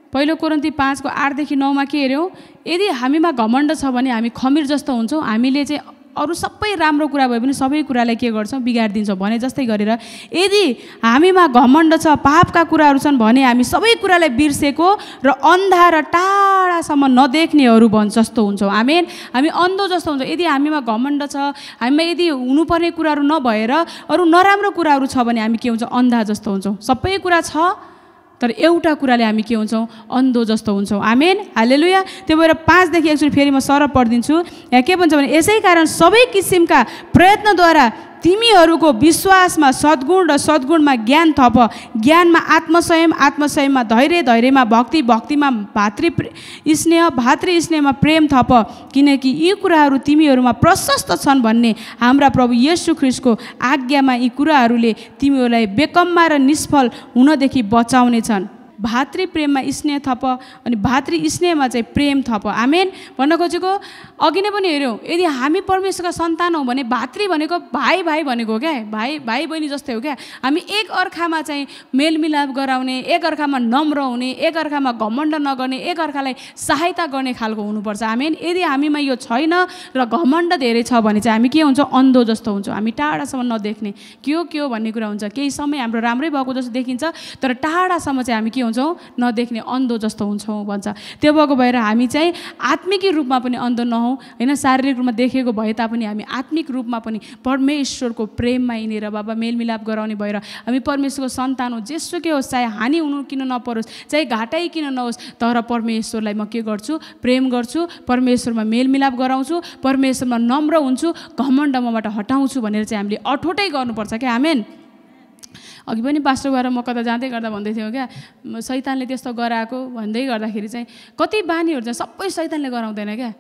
A: 1 कोरिन्थी 5:8-9मा के हेऱ्यौँ, यदि हामीमा घमण्ड छ भने हामी खमीर जस्तो हुन्छौँ, हामीले चाहिँ अरू सबै राम्रो कुरा भए पनि सबै कुरालाई के गर्छौँ बिगाडिदिन्छौँ भने जस्तै गरेर यदि हामीमा घमण्ड छ, पापका कुराहरू छन् भने हामी सबै कुरालाई बिर्सेको र अन्धा र टाढासम्म नदेख्नेहरू जस्तो हुन्छौँ। आमेन। हामी अन्धो जस्तो हुन्छौँ। यदि हामीमा घमण्ड छ, हामीमा यदि हुनुपर्ने कुराहरू नभएर अरू नराम्रो कुराहरू छ भने हामी के हुन्छौँ अन्धा जस्तो हुन्छौँ। सबै कुरा छ तर एउटा कुराले हामी के हुन्छौँ अन्धो जस्तो हुन्छौँ। आमेन। हालेलुया। त्यो भएर 5देखि एकचोटि फेरि म सरल पढिदिन्छु। यहाँ के भन्छ भने यसै कारण सबै किसिमका प्रयत्नद्वारा तिमीहरूको विश्वासमा सद्गुण र सद्गुणमा ज्ञान थप, ज्ञानमा आत्मसंयम, आत्मसंयममा धैर्य, धैर्यमा भक्ति, भक्तिमा भातृ स्नेहमा प्रेम थप, किनकि यी कुराहरू तिमीहरूमा प्रशस्त छन् भन्ने हाम्रा प्रभु येशू ख्रिस्टको आज्ञामा यी कुराहरूले तिमीहरूलाई बेकममा र निष्फल हुनदेखि बचाउने छन्। भातृ प्रेममा स्नेह थप अनि भातृ स्नेहमा चाहिँ प्रेम थप। आमेन। भन्न खोजेको अघि नै पनि हेऱ्यौँ, यदि हामी परमेश्वरका सन्तान हौँ भने भातृ भनेको भाइ भाइ भनेको क्या, भाइ बहिनी जस्तै हो क्या। हामी एक अर्कामा चाहिँ मेलमिलाप गराउने, एक अर्कामा नम्र हुने, एक अर्कामा घमण्ड नगर्ने, एक अर्कालाई सहायता गर्ने खालको हुनुपर्छ। आमेन। यदि हामीमा यो छैन र घमण्ड धेरै छ भने चाहिँ हामी के हुन्छौँ अन्धो जस्तो हुन्छौँ। हामी टाढासम्म नदेख्ने के हो भन्ने कुरा हुन्छ। केही समय हाम्रो राम्रै भएको जस्तो देखिन्छ तर टाढासम्म चाहिँ हामी के हुन्छौँ देखाउँछौँ, नदेख्ने अन्धो जस्तो हुन्छौँ भन्छ। त्यो भएको भएर हामी चाहिँ आत्मिक रूपमा पनि अन्धो नहौँ होइन, शारीरिक रूपमा देखेको भए तापनि हामी आत्मिक रूपमा पनि परमेश्वरको प्रेममा हिँडेर बाबा मेलमिलाप गराउने भएर हामी परमेश्वरको सन्तान हो। जेसुकै होस्, चाहे हानि हुनु किन नपरोस्, चाहे घाटै किन नहोस्, तर परमेश्वरलाई म के गर्छु? प्रेम गर्छु, परमेश्वरमा मेलमिलाप गराउँछु, परमेश्वरमा नम्र हुन्छु, घमण्ड मबाट हटाउँछु भनेर चाहिँ हामीले अठोटै गर्नुपर्छ क्या। आमेन। अघि पनि पास्टर गएर म कता जाँदै गर्दा भन्दै थियौँ क्या, शैतानले त्यस्तो गराएको भन्दै गर्दाखेरि चाहिँ कति बानीहरू चाहिँ सबै शैतानले गराउँदैन क्या।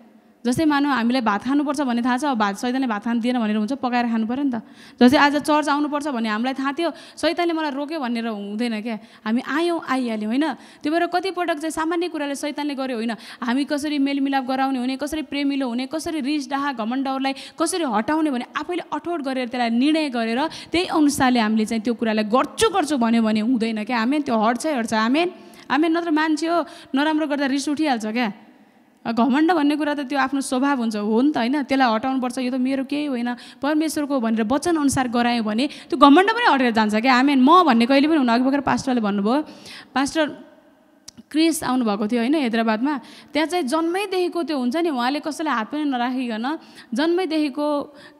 A: जस्तै मानौँ हामीलाई भात खानुपर्छ भन्ने थाहा छ, भात शैतानले भात खानु दिएन भनेर हुन्छ, पकाएर खानु पऱ्यो नि त। जस्तै आज चर्च आउनुपर्छ भन्ने हामीलाई थाहा थियो, शैतानले मलाई रोक्यो भनेर हुँदैन क्या। हामी आयौँ, आइहाल्यौँ होइन। त्यो भएर कतिपटक चाहिँ सामान्य कुराले शैतानले गर्यो होइन, हामी कसरी मेलमिलाप गराउने हुने, कसरी प्रेमिलो हुने, कसरी रिस डाहा घमण्डहरूलाई कसरी हटाउने भने आफैले अठोट गरेर त्यसलाई निर्णय गरेर त्यही अनुसारले हामीले चाहिँ त्यो कुरालाई गर्छु भन्यो भने हुँदैन क्या। आमेन। त्यो हट्छ। आमेन। आमेन। नत्र मान्छे हो, नराम्रो गर्दा रिस उठिहाल्छ क्या। घमण्ड भन्ने कुरा त त्यो आफ्नो स्वभाव हुन्छ हो नि त होइन। त्यसलाई हटाउनुपर्छ, यो त मेरो केही होइन परमेश्वरको भनेर वचन अनुसार गरायो भने त्यो घमण्ड पनि हटेर जान्छ क्या। आमेन। म भन्ने कहिले पनि हुन। अघि भर्खर पास्टरले भन्नुभयो, पास्टर क्रिस आउनुभएको थियो होइन हैदराबादमा। त्यहाँ चाहिँ जन्मैदेखिको त्यो हुन्छ नि, उहाँले कसैलाई हात पनि नराखिकन जन्मैदेखिको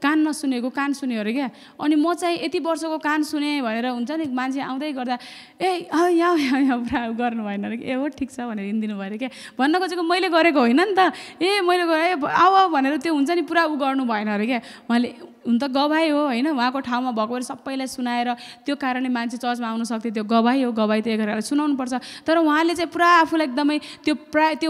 A: कान नसुनेको कान सुन्यो अरे क्या। अनि म चाहिँ यति वर्षको कान सुने भनेर हुन्छ नि, मान्छे आउँदै गर्दा यहाँ पुरा गर्नु भएन अरे कि, ए हो ठिक छ भनेर हिँडिदिनु भयो अरे क्या। भन्न खोजेको मैले गरेको होइन नि त, मैले गरेँ आऊ भनेर त्यो हुन्छ नि पुरा गर्नु भएन अरे क्या। उहाँले हुन त गवाई हो होइन, उहाँको ठाउँमा भएको भएर सबैलाई सुनाएर त्यो कारणले मान्छे चर्चमा आउन सक्थ्यो, त्यो गवाई हो। गवाई त एकअर्कालाई सुनाउनु पर्छ। तर उहाँले चाहिँ पुरा आफूलाई एकदमै त्यो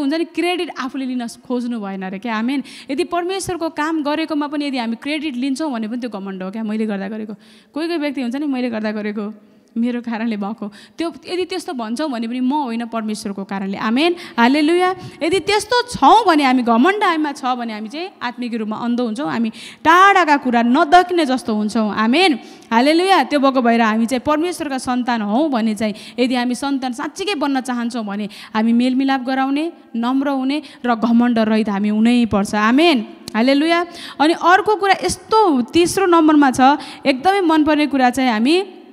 A: हुन्छ नि क्रेडिट आफूले लिन खोज्नु भएन अरे क्या। आमेन। यदि परमेश्वरको काम गरेकोमा पनि यदि हामी क्रेडिट लिन्छौँ भने पनि त्यो घमण्ड हो क्या। मैले गर्दा गरेको, कोही व्यक्ति हुन्छ नि मैले गर्दा गरेको, मेरो कारणले भएको, त्यो यदि त्यस्तो भन्छौँ भने पनि म होइन परमेश्वरको कारणले। आमेन। हालेलुया। यदि त्यस्तो छौँ भने हामी घमण्ड हामीमा छ भने हामी चाहिँ आत्मिक रूपमा अन्धो हुन्छौँ, हामी टाढाका कुरा नदेख्ने जस्तो हुन्छौँ। आमेन। हालेलुया। त्यो भएको भएर हामी चाहिँ परमेश्वरका सन्तान हौँ भने चाहिँ यदि हामी सन्तान साँच्चीकै बन्न चाहन्छौँ भने हामी मेलमिलाप गराउने, नम्र हुने र घमण्ड रहित हामी हुनैपर्छ। आमेन। हालेलुया। अनि अर्को कुरा यस्तो तेस्रो नम्बरमा छ, एकदमै मनपर्ने कुरा चाहिँ हामी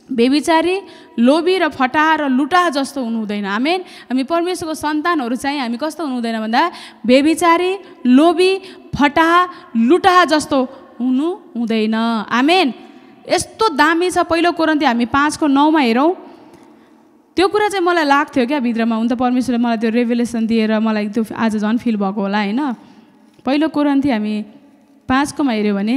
A: बेबिचारी, लोभी र फटाहा र लुटाहा जस्तो हुनु हुँदैन। आमेन। हामी परमेश्वरको सन्तानहरू चाहिँ हामी कस्तो हुनु हुँदैन भन्दा बेबिचारी, लोभी, फटाहा, लुटाहा जस्तो हुनु हुँदैन। आमेन। यस्तो दामी छ। पहिलो कोरिन्थी हामी 5:9 हेरौँ। त्यो कुरा चाहिँ मलाई लाग्थ्यो क्या भित्रमा। हुन त परमेश्वरले मलाई त्यो रेभेलेसन दिएर मलाई त्यो आज झन् फिल भएको होला होइन। पहिलो कोरिन्थी हामी 5:मा हेऱ्यो भने,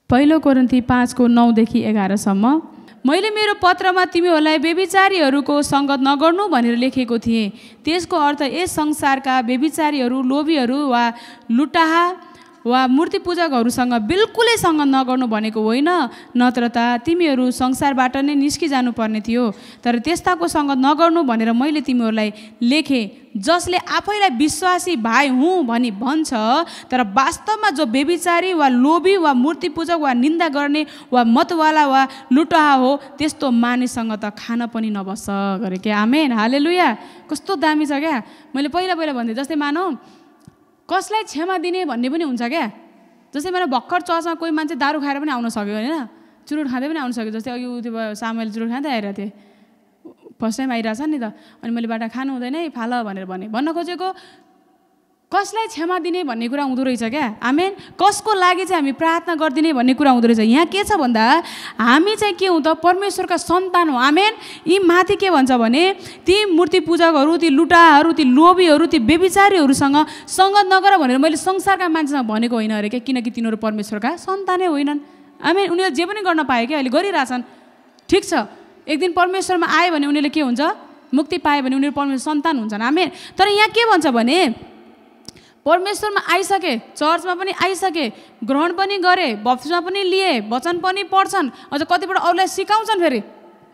A: पहिलो कोरिन्थी 5:9 - 11 मैले मेरो पत्रमा तिमीहरूलाई बेबिचारीहरूको सङ्गत नगर्नु भनेर लेखेको थिएँ। त्यसको अर्थ यस संसारका बेबिचारीहरू, लोभीहरू वा लुटाहा वा मूर्ति पूजकहरूसँग बिल्कुलै सङ्गत नगर्नु भनेको होइन, नत्र त तिमीहरू संसारबाट नै निस्किजानु पर्ने थियो। तर त्यस्ताको सङ्गत नगर्नु भनेर मैले तिमीहरूलाई लेखेँ, जसले आफैलाई विश्वासी भाइ हुँ भनी भन्छ तर वास्तवमा जो बेबिचारी वा लोभी वा मूर्ति पूजक वा निन्दा गर्ने वा मतवाला वा लुटाहा हो त्यस्तो मानिससँग त खान पनि नबस्छ गरे क्या। आमेन। हालेलुया। कस्तो दामी छ क्या। मैले पहिला भन्थेँ, जस्तै मानौँ कसलाई क्षमा दिने भन्ने पनि हुन्छ क्या। जस्तै मेरो भर्खर चर्चमा कोही मान्छे दारू खाएर पनि आउन सक्यो होइन, चुरोट खाँदै पनि आउन सक्यो। जस्तै अघि त्यो सामुएल चुरोट खाँदै आइरहेको थिएँ, फर्स्ट टाइम आइरहेछ नि त। अनि मैले बाटा खानु हुँदैन है फाल भनेर भन्न खोजेको कसलाई क्षमा दिने भन्ने कुरा हुँदो रहेछ क्या। आमेन। कसको लागि चाहिँ हामी प्रार्थना गरिदिने भन्ने कुरा हुँदो रहेछ। यहाँ के छ भन्दा हामी चाहिँ के हुँ त परमेश्वरका सन्तान हो। आमेन। यी माथि के भन्छ भने ती मूर्ति पूजकहरू, ती लुटाहरू, ती लोभीहरू, ती बेबिचारीहरूसँग सङ्गत नगर भनेर मैले संसारका मान्छेसँग भनेको होइन अरे क्या, किनकि तिनीहरू परमेश्वरका सन्तानै होइनन्। आमेन। उनीहरूले जे पनि गर्न पाए क्या, अहिले गरिरहेछन्। ठिक छ, एक दिन परमेश्वरमा आयो भने उनीहरूले के हुन्छ, मुक्ति पायो भने उनीहरू परमेश्वर सन्तान हुन्छन्। आमेन। तर यहाँ के भन्छ भने परमेश्वरमा आइसके, चर्चमा पनि आइसके, ग्रहण पनि गरे, बप्तिस्मा पनि लिए, वचन पनि पढ्छन्, अझ कतिपल्ट अरूलाई सिकाउँछन् फेरि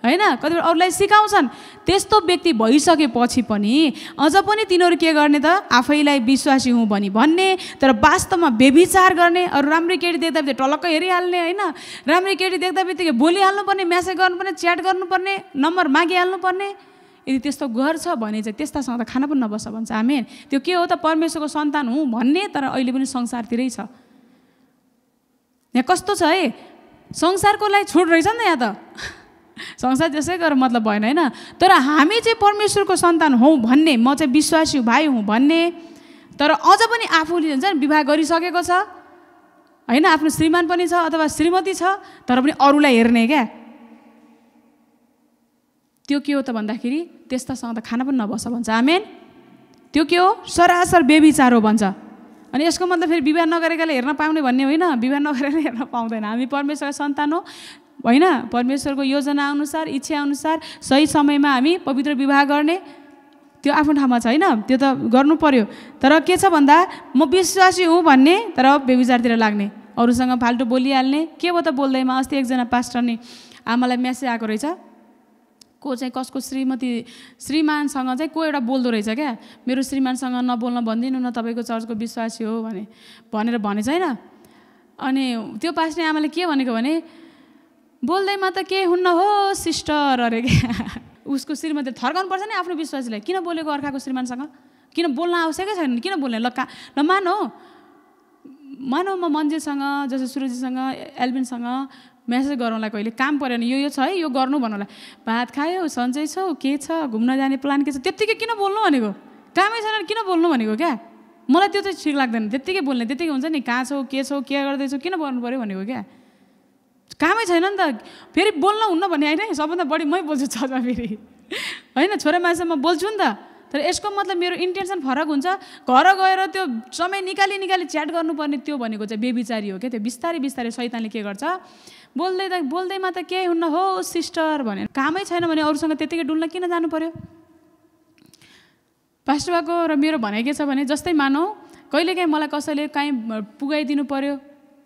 A: होइन, कतिपल्ट अरूलाई सिकाउँछन्। त्यस्तो व्यक्ति भइसकेपछि पनि अझ पनि तिनीहरू के गर्ने त आफैलाई विश्वासी हुँ भनी भन्ने, तर वास्तवमा बेबिचार गर्ने, अरू राम्रै केटी देख्दा बित्तिकै टलक्क हेरिहाल्ने होइन, राम्रै केटी देख्दा बित्तिकै बोलिहाल्नुपर्ने, म्यासेज गर्नुपर्ने, च्याट गर्नुपर्ने, नम्बर मागिहाल्नुपर्ने। यदि त्यस्तो गर्छ भने चाहिँ त्यस्तासँग त खाना पनि नबस्छ भन्छ। आमेन। त्यो के हो त परमेश्वरको सन्तान हुँ भन्ने, तर अहिले पनि संसारतिरै छ। यहाँ कस्तो छ है, संसारको लागि छुट रहेछ नि त यहाँ त। संसार त्यसै गरेर मतलब भएन होइन। तर हामी चाहिँ परमेश्वरको सन्तान हौँ भन्ने, म चाहिँ विश्वासी भाइ हुँ भन्ने, तर अझ पनि आफूले हुन्छ नि विवाह गरिसकेको छ होइन, आफ्नो श्रीमान पनि छ अथवा श्रीमती छ, तर पनि अरूलाई हेर्ने क्या, त्यो के हो त भन्दाखेरि त्यस्तासँग त खाना पनि नबस्छ भन्छ। आमेन। त्यो के हो? सरासर व्यभिचार हो भन्छ। अनि यसको मतलब फेरि विवाह नगरेकाले हेर्न पाउने भन्ने होइन, विवाह नगरेकाले हेर्न पाउँदैन। हामी परमेश्वरको सन्तान हो होइन, परमेश्वरको योजना अनुसार, इच्छा अनुसार सही समयमा हामी पवित्र विवाह गर्ने, त्यो आफ्नो ठाउँमा छ होइन, त्यो त गर्नु पर्यो। तर के छ भन्दा म विश्वासी हुँ भन्ने तर व्यभिचारतिर लाग्ने, अरूसँग फाल्टु बोलिहाल्ने, के भयो त बोल्दैमा। अस्ति एकजना पास्टर नि आमालाई मेसेज आएको रहेछ, को चाहिँ कसको श्रीमानसँग चाहिँ को एउटा बोल्दो रहेछ क्या, मेरो श्रीमानसँग नबोल्न भनिदिनु न, तपाईँको चर्चको विश्वासी हो भनेर भनेछ होइन। अनि त्यो पास्टरले आमाले के भनेको भने, बोल्दैमा त के हुन्न हो सिस्टर अरे क्या। उसको श्रीमती थर्काउनु पर्छ नि आफ्नो विश्वासीलाई, किन बोलेको अर्काको श्रीमानसँग, किन बोल्न आवश्यकै छैन, किन बोल्ने। ल मानौ म मन्जिलसँग, जस्तो सुरजीसँग, एल्बिनसँग मेसेज गरौँला, कहिले काम परेन, यो छ है, यो गर्नु भन्नुलाई, भात खायो, सन्चै छौ, के छ, घुम्न जाने प्लान के छ, त्यत्तिकै किन बोल्नु भनेको, कामै छैन किन बोल्नु भनेको क्या। मलाई त्यो चाहिँ ठिक लाग्दैन, त्यत्तिकै बोल्ने, त्यत्तिकै हुन्छ नि, कहाँ छौ, के गर्दैछौ, किन गर्नु पऱ्यो भनेको क्या, कामै छैन नि त। फेरि बोल्न हुन्न भन्ने होइन, सबभन्दा बढी मै बोल्छु चर्चमा फेरि होइन, छोरा मान्छेसँग म बोल्छु नि त। तर यसको मतलब मेरो इन्टेन्सन फरक हुन्छ, घर गएर त्यो समय निकाली च्याट गर्नुपर्ने, त्यो भनेको चाहिँ बेबिचारी हो क्या। त्यो बिस्तारै शैतानले के गर्छ, बोल्दैमा त केही हुन्न हो सिस्टर भने, कामै छैन भने अरूसँग त्यत्तिकै डुल्न किन जानु पर्यो। पास्टर बाको र मेरो भनाइ के छ भने, जस्तै मानौ कहिलेकाहीँ मलाई कसैले काहीँ पुगाइदिनु पर्यो,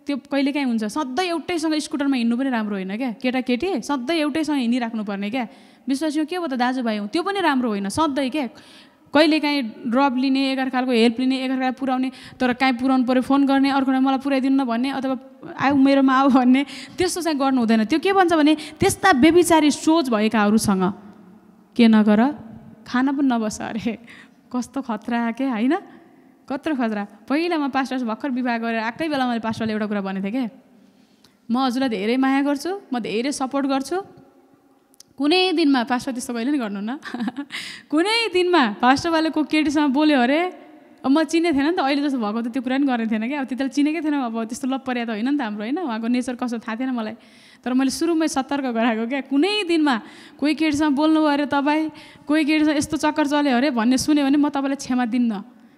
A: त्यो कहिलेकाहीँ हुन्छ। सधैँ एउटैसँग स्कुटरमा हिँड्नु पनि राम्रो होइन क्या, केटाकेटी सधैँ एउटैसँग हिँडिराख्नु पर्ने क्या। विश्वासीमा के भयो त दाजुभाइ हौँ, त्यो पनि राम्रो होइन सधैँ क्या। कहिलेकाहीँ ड्रप लिने, एकअर्काको हेल्प लिने, एकअर्कालाई पुर्याउने, तर काहीँ पुर्याउनु पऱ्यो फोन गर्ने, अर्कोलाई मलाई पुर्याइदिनु न भन्ने, अथवा आऊ मेरोमा आऊ भन्ने, त्यस्तो चाहिँ गर्नु हुँदैन। त्यो के भन्छ भने, त्यस्ता व्यभिचारी सोच भएकाहरूसँग के नगर, खाना पनि नबस अरे। कस्तो खतरा के होइन, कत्रो खतरा। पहिला म पास्टर भर्खर विवाह गरेर आएकै बेला मैले पास्टरले एउटा कुरा भनेको थिएँ क्या, म हजुरलाई धेरै माया गर्छु, म धेरै सपोर्ट गर्छु, कुनै दिनमा पास्टर त्यस्तो कहिले नि गर्नु न कुनै दिनमा पास्टरवाले को केटीसँग बोल्यो अरे, अब म चिने थिएन नि त, अहिले जस्तो भएको त त्यो कुरा पनि गर्ने थिएन क्या। अब त्यतिले चिनेकै थिएन, अब त्यस्तो लप पर्या त होइन नि त हाम्रो होइन, उहाँको नेचर कस्तो थाहा थिएन मलाई। तर मैले सुरुमै सतर्क गराएको क्या, कुनै दिनमा कोही केटीसँग बोल्नु भयो अरे तपाईँ, कोही केटीसँग यस्तो चक्कर चल्यो अरे भन्ने सुन्यो भने म तपाईँलाई क्षमा दिन्न,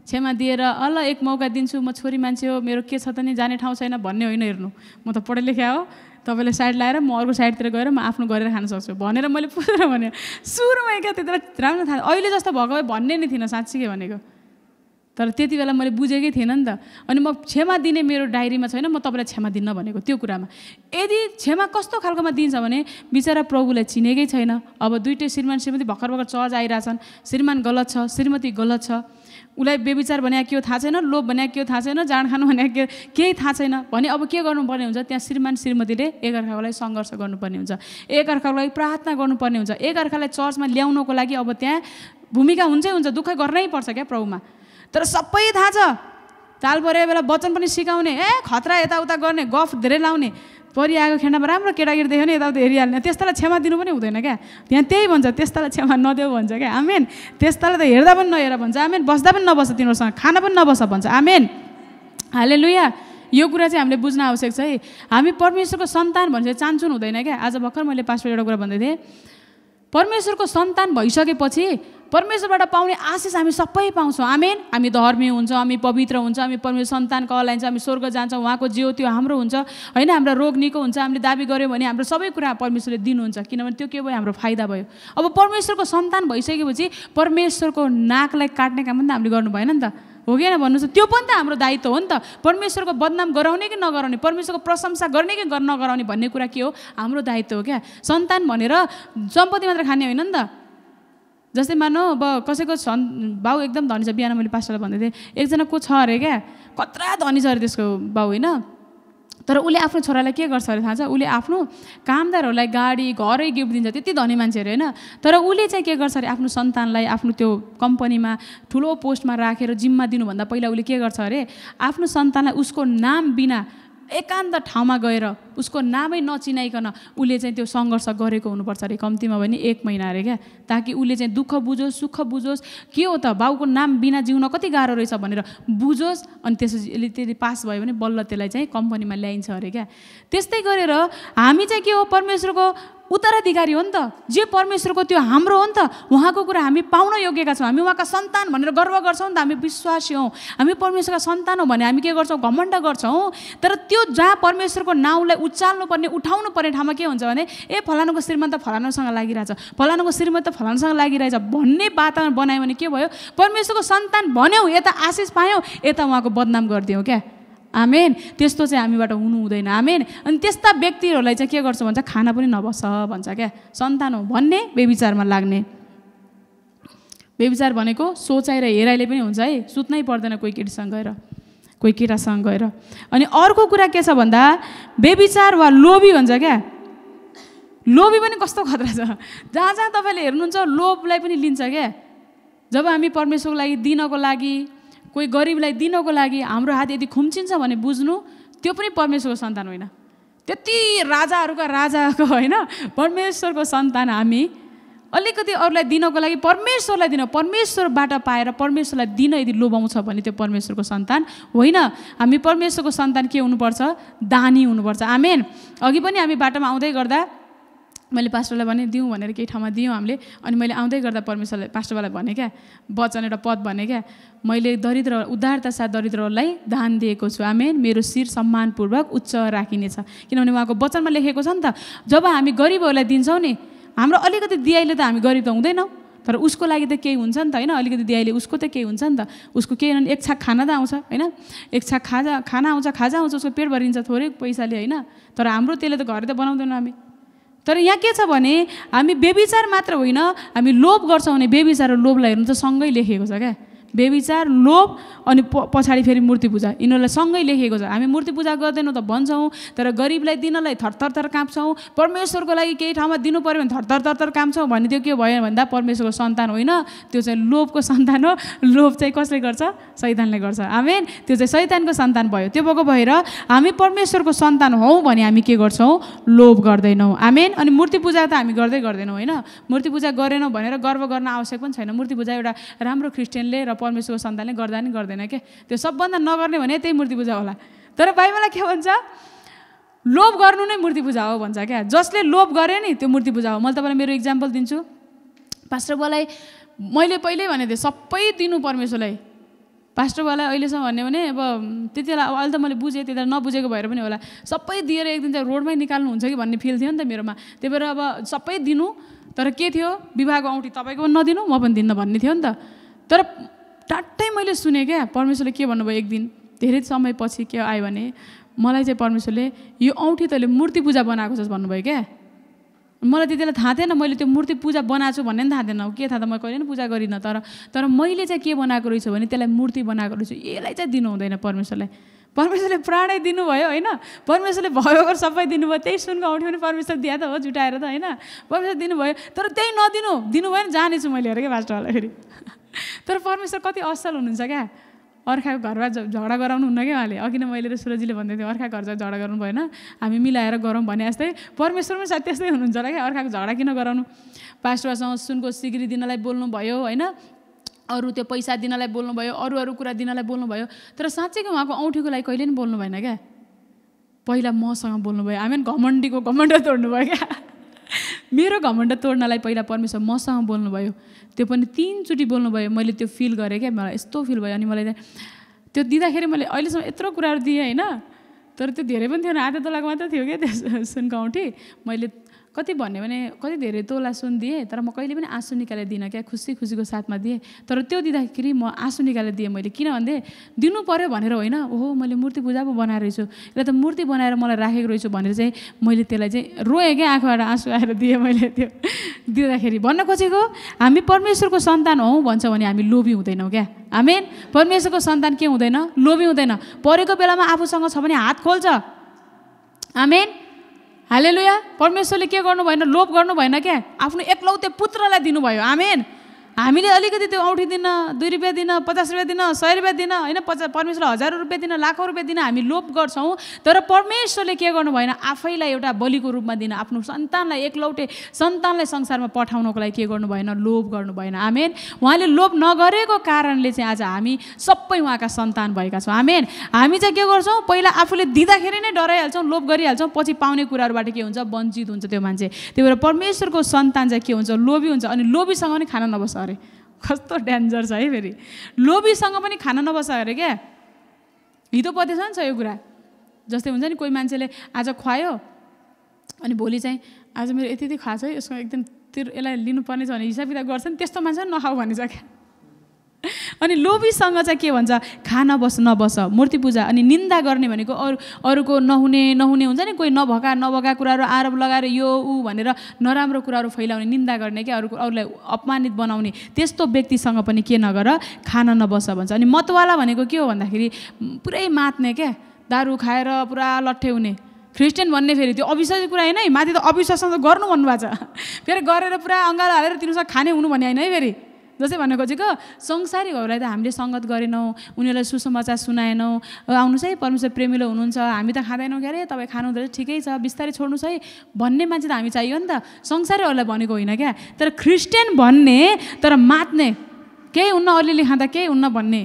A: क्षमा दिएर अल्ल एक मौका दिन्छु, म छोरी मान्छे हो, मेरो के छ त नि, जाने ठाउँ छैन भन्ने होइन। हेर्नु म त पढे लेखा हो, तपाईँले साइड लाएर म अर्को साइडतिर गएर म आफ्नो गरेर खान सक्छु भनेर मैले पुरा भने सुरुमै क्या। त्यति बेला राम्रो थाहा, अहिले जस्तो भएको भए भन्ने नै थिइनँ साँच्चीकै भनेको, तर त्यति बेला मैले बुझेकै थिएन नि त। अनि म क्षमा दिने मेरो डायरीमा छैन, म तपाईँलाई क्षमा दिन्न भनेको त्यो कुरामा। यदि क्षमा कस्तो खालकोमा दिन्छ भने, बिचरा प्रभुलाई चिनेकै छैन, अब दुइटै श्रीमान श्रीमती भर्खर चर्च आइरहेछन्, श्रीमान गलत छ, श्रीमती गलत छ, उसलाई व्यभिचार भने के हो थाहा छैन, लोभ भने के हो थाहा छैन, जाँड खानु भने केही थाहा छैन भने अब के गर्नुपर्ने हुन्छ, त्यहाँ श्रीमान श्रीमतीले एकअर्काको लागि सङ्घर्ष गर्नुपर्ने हुन्छ, एकअर्काको लागि प्रार्थना गर्नुपर्ने हुन्छ, एकअर्कालाई चर्चमा ल्याउनको लागि अब त्यहाँ भूमिका हुन्छै हुन्छ, दुःख गर्नै पर्छ क्या प्रभुमा। तर सबै थाहा छ, ताल परे बेला वचन पनि सिकाउने, खतरा यताउता गर्ने, गफ धेरै लाउने, परिआएको खेण्डमा राम्रो केटाकेटी देख्यो भने यताउता हेरिहाल्ने, त्यस्तालाई क्षमा दिनु पनि हुँदैन क्या। त्यहाँ त्यही भन्छ, त्यस्तालाई क्षमा नदेऊ भन्छ क्या। आमेन। त्यस्तालाई त हेर्दा पनि नहेर भन्छ। आमेन। बस्दा पनि नबस्छ, तिनीहरूसँग खाना पनि नबस्छ भन्छ। आमेन। हालेलुया। यो कुरा चाहिँ हामीले बुझ्न आवश्यक छ है। हामी परमेश्वरको सन्तान भनेर चान्चुन हुँदैन क्या। आज भर्खर मैले पास्टर एउटा कुरा भन्दै थिएँ, परमेश्वरको सन्तान भइसकेपछि परमेश्वरबाट पाउने आशिष हामी सबै पाउँछौँ। आमेन। हामी धर्मी हुन्छौँ, हामी पवित्र हुन्छ, हामी परमेश्वर सन्तान कहलाइन्छ, हामी स्वर्ग जान्छौँ, उहाँको जिउ त्यो हाम्रो हुन्छ होइन, हाम्रो रोग निको हुन्छ, हामीले दाबी गऱ्यौँ भने हाम्रो सबै कुरा परमेश्वरले दिनुहुन्छ, किनभने त्यो के भयो, हाम्रो फाइदा भयो। अब परमेश्वरको सन्तान भइसकेपछि परमेश्वरको नाकलाई काट्ने काम पनि त हामीले गर्नु भएन नि त, हो कि होइन भन्नुहोस्। त्यो पनि त हाम्रो दायित्व हो नि त। परमेश्वरको बदनाम गराउने कि नगराउने, परमेश्वरको प्रशंसा गर्ने कि नगराउने भन्ने कुरा के हो, हाम्रो दायित्व हो क्या। सन्तान भनेर सम्पत्ति मात्र खाने होइन नि त। जस्तै मानौ अब कसैको बाउ एकदम धनी छ, बिहान मैले पास्टरलाई भन्दै थिएँ, एकजना को छ अरे क्या, कत्रा धनी छ अरे त्यसको बाउ होइन, तर उसले आफ्नो छोरालाई के गर्छ अरे थाहा छ, उसले आफ्नो कामदारहरूलाई गाडी घरै गिफ्ट दिन्छ, त्यति धनी मान्छे अरे होइन। तर उसले चाहिँ के गर्छ अरे, आफ्नो सन्तानलाई आफ्नो त्यो कम्पनीमा ठुलो पोस्टमा राखेर जिम्मा दिनुभन्दा पहिला उसले के गर्छ अरे, आफ्नो सन्तानलाई उसको नाम बिना एकान्त ठाउँमा गएर उसको नामै नचिनाइकन उसले चाहिँ त्यो सङ्घर्ष गरेको हुनुपर्छ अरे, कम्तीमा भने 1 महिना अरे क्या, ताकि उसले चाहिँ दुःख बुझोस्, सुख बुझोस्, के हो त बाउको नाम बिना जिउन कति गाह्रो रहेछ भनेर बुझोस्। अनि त्यसपछि त्यति पास भयो भने बल्ल त्यसलाई चाहिँ कम्पनीमा ल्याइन्छ अरे क्या। त्यस्तै गरेर हामी चाहिँ के हो, परमेश्वरको उत्तराधिकारी हो नि त, जे परमेश्वरको त्यो हाम्रो हो नि त, उहाँको कुरा हामी पाउन योग्यका छौँ। हामी उहाँका सन्तान भनेर गर्व गर्छौँ नि त, हामी विश्वासी हौँ, हामी परमेश्वरका सन्तान हो भने हामी के गर्छौँ, घमण्ड गर्छौँ। तर त्यो जहाँ परमेश्वरको नाउँलाई उचाल्नु पर्ने, उठाउनु पर्ने ठाउँमा के हुन्छ भने फलानुको श्रीमत त फलानुसँग लागिरहेछ, फलानुको श्रीमत त फलानुसँग लागिरहेछ भन्ने वातावरण बनायो भने के भयो, परमेश्वरको सन्तान भन्यौँ, यता आशिष पायौँ, यता उहाँको बदनाम गरिदियौँ क्या। आमेन। त्यस्तो चाहिँ हामीबाट हुनु हुँदैन। आमेन। अनि त्यस्ता व्यक्तिहरूलाई चाहिँ के गर्छ भन्छ, खाना पनि नबस्छ भन्छ क्या। सन्तान हो भन्ने बेविचारमा लाग्ने। बेविचार भनेको सोचाइ र हेराइले पनि हुन्छ है, सुत्नै पर्दैन कोही केटीसँग गएर, कोही केटासँग गएर। अनि अर्को कुरा के छ भन्दा बेविचार वा लोभी भन्छ क्या। लोभी पनि कस्तो खतरा छ, जहाँ जहाँ तपाईँले हेर्नुहुन्छ लोभलाई पनि लिन्छ क्या। जब हामी परमेश्वरको लागि दिनको लागि, कोही गरिबलाई दिनको लागि हाम्रो हात यदि खुम्चिन्छ भने बुझ्नु त्यो पनि परमेश्वरको सन्तान होइन। त्यति राजाहरूका राजाको होइन, परमेश्वरको सन्तान हामी। अलिकति अरूलाई दिनको लागि परमेश्वरलाई दिन, परमेश्वरबाट पाएर परमेश्वरलाई दिन यदि लोभाउँछ भने त्यो परमेश्वरको सन्तान होइन। हामी परमेश्वरको सन्तान के हुनुपर्छ, दानी हुनुपर्छ। आमेन। अघि पनि हामी बाटोमा आउँदै गर्दा मैले पास्टरलाई भने दिउँ भनेर केही ठाउँमा दियौँ हामीले। अनि मैले आउँदै गर्दा परमेश्वरलाई पास्टरलाई भने क्या, वचन एउटा पद भने क्या, मैले दरिद्र उदारता साथ दरिद्रहरूलाई दान दिएको छु। आमेन। मेरो शिर सम्मानपूर्वक उच्च राखिनेछ, किनभने उहाँको वचनमा लेखेको छ नि त, जब हामी गरिबहरूलाई दिन्छौँ नि, हाम्रो अलिकति दियाइले त हामी गरिब त हुँदैनौँ, तर उसको लागि त केही हुन्छ नि त होइन। अलिकति दियाइले उसको त केही हुन्छ नि त, उसको केही होइन, एक छाक खाना त आउँछ होइन, एक छाक खाना आउँछ, खाजा आउँछ, उसको पेट भरिन्छ थोरै पैसाले होइन। तर हाम्रो त्यसले त घर त बनाउँदैनौँ हामी। तर यहाँ के छ भने हामी बेविचार मात्र होइन, हामी लोभ गर्छौँ भने बेविचार र लोभलाई हेर्नु त सँगै लेखेको छ क्या। बेविचार, लोभ अनि पछाडि फेरि मूर्ति पूजा, यिनीहरूलाई सँगै लेखेको छ। हामी मूर्ति पूजा गर्दैनौँ त भन्छौँ, तर गरिबलाई दिनलाई थरथर काँप्छौँ, परमेश्वरको लागि केही ठाउँमा दिनु पऱ्यो भने थरथर काँप्छौँ भने त्यो के भयो भन्दा परमेश्वरको सन्तान होइन, त्यो चाहिँ लोभको सन्तान हो। लोभ चाहिँ कसले गर्छ, शैतानले गर्छ। आमेन। त्यो चाहिँ शैतानको सन्तान भयो। त्यो भएको भएर हामी परमेश्वरको सन्तान हौँ भने हामी के गर्छौँ, लोभ गर्दैनौँ। आमेन। अनि मूर्ति पूजा त हामी गर्दैनौँ होइन। मूर्ति पूजा गरेनौँ भनेर गर्व गर्न आवश्यक पनि छैन। मूर्ति पूजा एउटा राम्रो क्रिस्चियनले र परमेश्वरको सन्तानले गर्दा नि गर्दैन के, त्यो सबभन्दा नगर्ने भने त्यही मूर्ति पूजा होला। तर बाइबलले के भन्छ, लोभ गर्नु नै मूर्ति पूजा हो भन्छ क्या। जसले लोभ गरे नि त्यो मूर्ति पूजा हो। मैले तपाईँलाई मेरो इक्जाम्पल दिन्छु। पास्टर बुवालाई मैले पहिल्यै भनेको थिएँ सबै दिनु परमेश्वरलाई। पास्टर बुवालाई अहिलेसम्म भन्यो भने अब त्यति बेला, अहिले त मैले बुझेँ, त्यति बेला नबुझेको भएर पनि होला, सबै दिएर एक दिन चाहिँ रोडमै निकाल्नुहुन्छ कि भन्ने फिल थियो नि त मेरोमा। त्यही भएर अब सबै दिनु, तर के थियो, विवाहको औँठी तपाईँको पनि नदिनु, म पनि दिन्न भन्ने थियो नि त। तर टाट्टै मैले सुनेँ क्या, परमेश्वरले के भन्नुभयो, एक दिन धेरै समय पछि के आयो भने मलाई चाहिँ परमेश्वरले यो औँठी तैँले मूर्ति पूजा बनाएको छस् भन्नुभयो क्या। मलाई त्यति बेला थाहा थिएन, मैले त्यो मूर्ति पूजा बनाएको छु भन्ने पनि थाहा थिएन। के थाहा त, म कहिले पनि पूजा गरिनँ। तर मैले चाहिँ के बनाएको रहेछु भने त्यसलाई मूर्ति बनाएको रहेछु। यसलाई चाहिँ दिनु हुँदैन परमेश्वरलाई। परमेश्वरले प्राणै दिनुभयो होइन, परमेश्वरले भयो सबै दिनुभयो। त्यही सुनको औँठी पनि परमेश्वर दिया त हो, जुटाएर त होइन, परमेश्वर दिनुभयो। तर त्यही नदिनु, दिनुभयो नि, जानेछु मैले हेरेँ क्या पास्टरलाई फेरि। तर परमेश्वर कति असल हुनुहुन्छ क्या। अर्काको घरमा झगडा गराउनु हुन्न क्या उहाँले। अघि नै मैले र सुरजीले भन्दै थिएँ, अर्काको घर झगडा गराउनु भएन, हामी मिलाएर गरौँ भने जस्तै परमेश्वर पनि सायद त्यस्तै हुनुहुन्छ होला क्या। अर्काको झगडा किन गराउनु। पास्टरसँग सुनको सिक्री दिनलाई बोल्नुभयो होइन, अरू त्यो पैसा दिनलाई बोल्नुभयो, अरू कुरा दिनलाई बोल्नुभयो। तर साँच्चैको उहाँको औँठीको लागि कहिले पनि बोल्नु भएन क्या। पहिला मसँग बोल्नुभयो। हामी घमण्डीको घमण्ड तोड्नुभयो क्या। मेरो घमण्ड तोड्नलाई पहिला परमेश्वर मसँग बोल्नुभयो। त्यो पनि 3 चोटि बोल्नुभयो। मैले त्यो फिल गरेँ क्या, मलाई यस्तो फिल भयो। अनि मलाई त्यो दिँदाखेरि मैले अहिलेसम्म यत्रो कुराहरू दिएँ होइन, तर त्यो धेरै पनि थिएन, आधा तोलाको मात्र थियो क्या त्यो सुनको औँठी। मैले कति भन्यो भने कति धेरै तोला सुन दिएँ, तर म कहिले पनि आँसु निकालेर दिइनँ क्या, खुसीको साथमा दिएँ। तर त्यो दिँदाखेरि म आँसु निकालेर दिएँ मैले। किन भन्दै दिनु पऱ्यो भनेर होइन, ओहो मैले मूर्ति पूजा पो बनाएर रहेछु, यसलाई त मूर्ति बनाएर मलाई राखेको रहेछु भनेर चाहिँ मैले त्यसलाई चाहिँ रोएँ क्या, आँखाबाट आँसु आएर दिएँ मैले। त्यो दिँदाखेरि भन्न खोजेको, हामी परमेश्वरको सन्तान हौँ भन्छ भने हामी लोभी हुँदैनौँ क्या। आमेन। परमेश्वरको सन्तान के हुँदैन, लोभी हुँदैन। परेको बेलामा आफूसँग छ भने हात खोल्छ। आमेन। हालेलुया। परमेश्वरले के गर्नु भएन, लोभ गर्नु भएन क्या। आफ्नो एकलौते पुत्रलाई दिनुभयो। आमेन। हामीले अलिकति त्यो औँठी दिन, 2 रुपियाँ दिन, 50 रुपियाँ दिन, 100 रुपियाँ दिन, होइन, परमेश्वरलाई 1000 रुपियाँ दिन, लाखौँ रुपियाँ दिन हामी लोभ गर्छौँ। तर परमेश्वरले के गर्नु भएन, आफैलाई एउटा बलिको रूपमा दिन, आफ्नो सन्तानलाई, एकलौटे सन्तानलाई संसारमा पठाउनको लागि के गर्नु भएन, लोभ गर्नु भएन। आमेन। उहाँले लोभ नगरेको कारणले चाहिँ आज हामी सबै उहाँका सन्तान भएका छौँ। आमेन। हामी चाहिँ के गर्छौँ, पहिला आफूले दिँदाखेरि नै डराइहाल्छौँ, लोभ गरिहाल्छौँ, पछि पाउने कुराहरूबाट के हुन्छ, वञ्चित हुन्छ त्यो मान्छे। त्यही भएर परमेश्वरको सन्तान चाहिँ के हुन्छ, लोभी हुन्छ। अनि लोभीसँग पनि खाना नबस्छ अरे, कस्तो डेन्जर छ है। फेरि लोभीसँग पनि खाना नबस्छ अरे क्या, हितोपत्य छ यो कुरा। जस्तै हुन्छ नि, कोही मान्छेले आज खुवायो अनि भोलि चाहिँ आज मेरो यति खाएको छ है, यसको एकदम यसलाई लिनुपर्ने छ भने हिसाब किताब गर्छ नि, त्यस्तो मान्छे नखाऊ भनिन्छ क्या। अनि लोभीसँग चाहिँ के भन्छ, खाना नबस, मूर्ति पूजा अनि निन्दा गर्ने भनेको अरूको नहुने हुन्छ नि, कोही नभएका कुराहरू आरोप लगाएर यो ऊ भनेर नराम्रो कुराहरू फैलाउने, निन्दा गर्ने क्या, अरूलाई अपमानित बनाउने, त्यस्तो व्यक्तिसँग पनि के नगर, खाना नबस भन्छ। अनि मतवाला भनेको के हो भन्दाखेरि पुरै मात्ने क्या, दारू खाएर पुरा लट्ठे हुने। क्रिस्चियन भन्ने फेरि त्यो अविश्वासको कुरा होइन है, माथि त अविश्वाससँग गर्नु भन्नुभएको छ, फेरि गरेर पुरा अँगालो हालेर तिनीसँग खाने हुनु भन्ने होइन है। फेरि जस्तै भन्नु खोजेको, संसारीहरूलाई त हामीले सङ्गत गरेनौँ, उनीहरूलाई सुसमाचार सुनाएनौँ, आउनुहोस् है परमेश्वर प्रेमिलो हुनुहुन्छ, हामी त खाँदैनौँ क्या अरे, तपाईँ खानु हुँदैछ ठिकै छ, बिस्तारै छोड्नुहोस् है भन्ने मान्छे त हामी चाहियो नि त, संसारीहरूलाई भनेको होइन क्या। तर क्रिस्चियन भन्ने, तर मात्ने, केही हुन्न, अलिअलि खाँदा केही हुन्न भन्ने,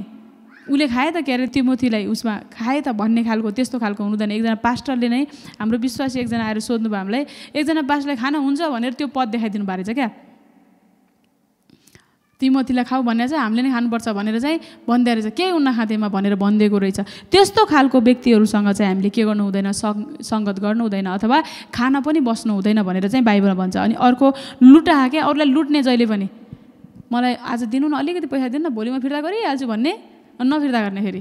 A: उसले खाए त के अरे तिमोथीलाई उसमा खाए त भन्ने खालको, त्यस्तो खालको हुनुहुँदैन। एकजना पास्टरले नै, हाम्रो विश्वासी एकजना आएर सोध्नुभयो हामीलाई, एकजना पास्टरले खाना हुन्छ भनेर त्यो पद देखाइदिनु भएको रहेछ क्या, तिमोथीलाई खाऊ भनेर चाहिँ हामीले नै खानुपर्छ भनेर चाहिँ भन्दै रहेछ, केही हुन्न खाँदैमा भनेर भनिदिएको रहेछ। त्यस्तो खालको व्यक्तिहरूसँग चाहिँ हामीले के गर्नु हुँदैन, सङ्गत गर्नु हुँदैन, अथवा खाना पनि बस्नु हुँदैन भनेर चाहिँ बाइबलमा भन्छ। अनि अर्को लुटा क्या, अरूलाई लुट्ने, जहिले पनि मलाई आज दिनु न, अलिकति पैसा दिनु न, भोलि म फिर्ता गरिहाल्छु भन्ने, नफिर्ता गर्ने, फेरि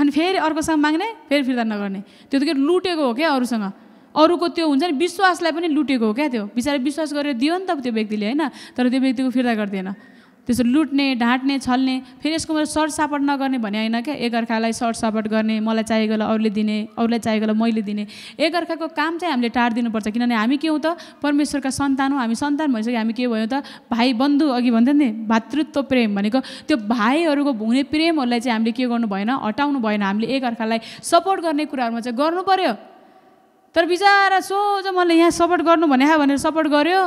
A: अनि फेरि अर्कोसँग माग्ने, फेरि फिर्ता नगर्ने, त्यो त के लुटेको हो क्या अरूसँग। अरूको त्यो हुन्छ नि विश्वासलाई पनि लुटेको हो क्या, त्यो बिचारा विश्वास गरेर दियो नि त त्यो व्यक्तिले, होइन, तर त्यो व्यक्तिको फिर्ता गर्दैन। त्यसो लुट्ने, ढाँट्ने, छल्ने, फेरि यसको मतलब सर्टसापट नगर्ने भने होइन क्या, एकअर्कालाई सर्टसापट गर्ने, मलाई चाहिएको अरूले दिने, अरूलाई चाहिएको मैले दिने, एकअर्काको काम चाहिँ हामीले टार्दिनुपर्छ। किनभने हामी के हौँ त, परमेश्वरका सन्तान हौँ। हामी सन्तान भइसक्यो, हामी के भयो त, भाइ बन्धु, अघि भन्थ्यो नि भातृत्व प्रेम भनेको, त्यो भाइहरूको हुने प्रेमहरूलाई चाहिँ हामीले के गर्नु भएन, हटाउनु भएन। हामीले एकअर्कालाई सपोर्ट गर्ने कुराहरूमा चाहिँ गर्नु पर्यो। तर बिचारा सोझो मलाई यहाँ सपोर्ट गर्नु भनेर सपोर्ट गर्यो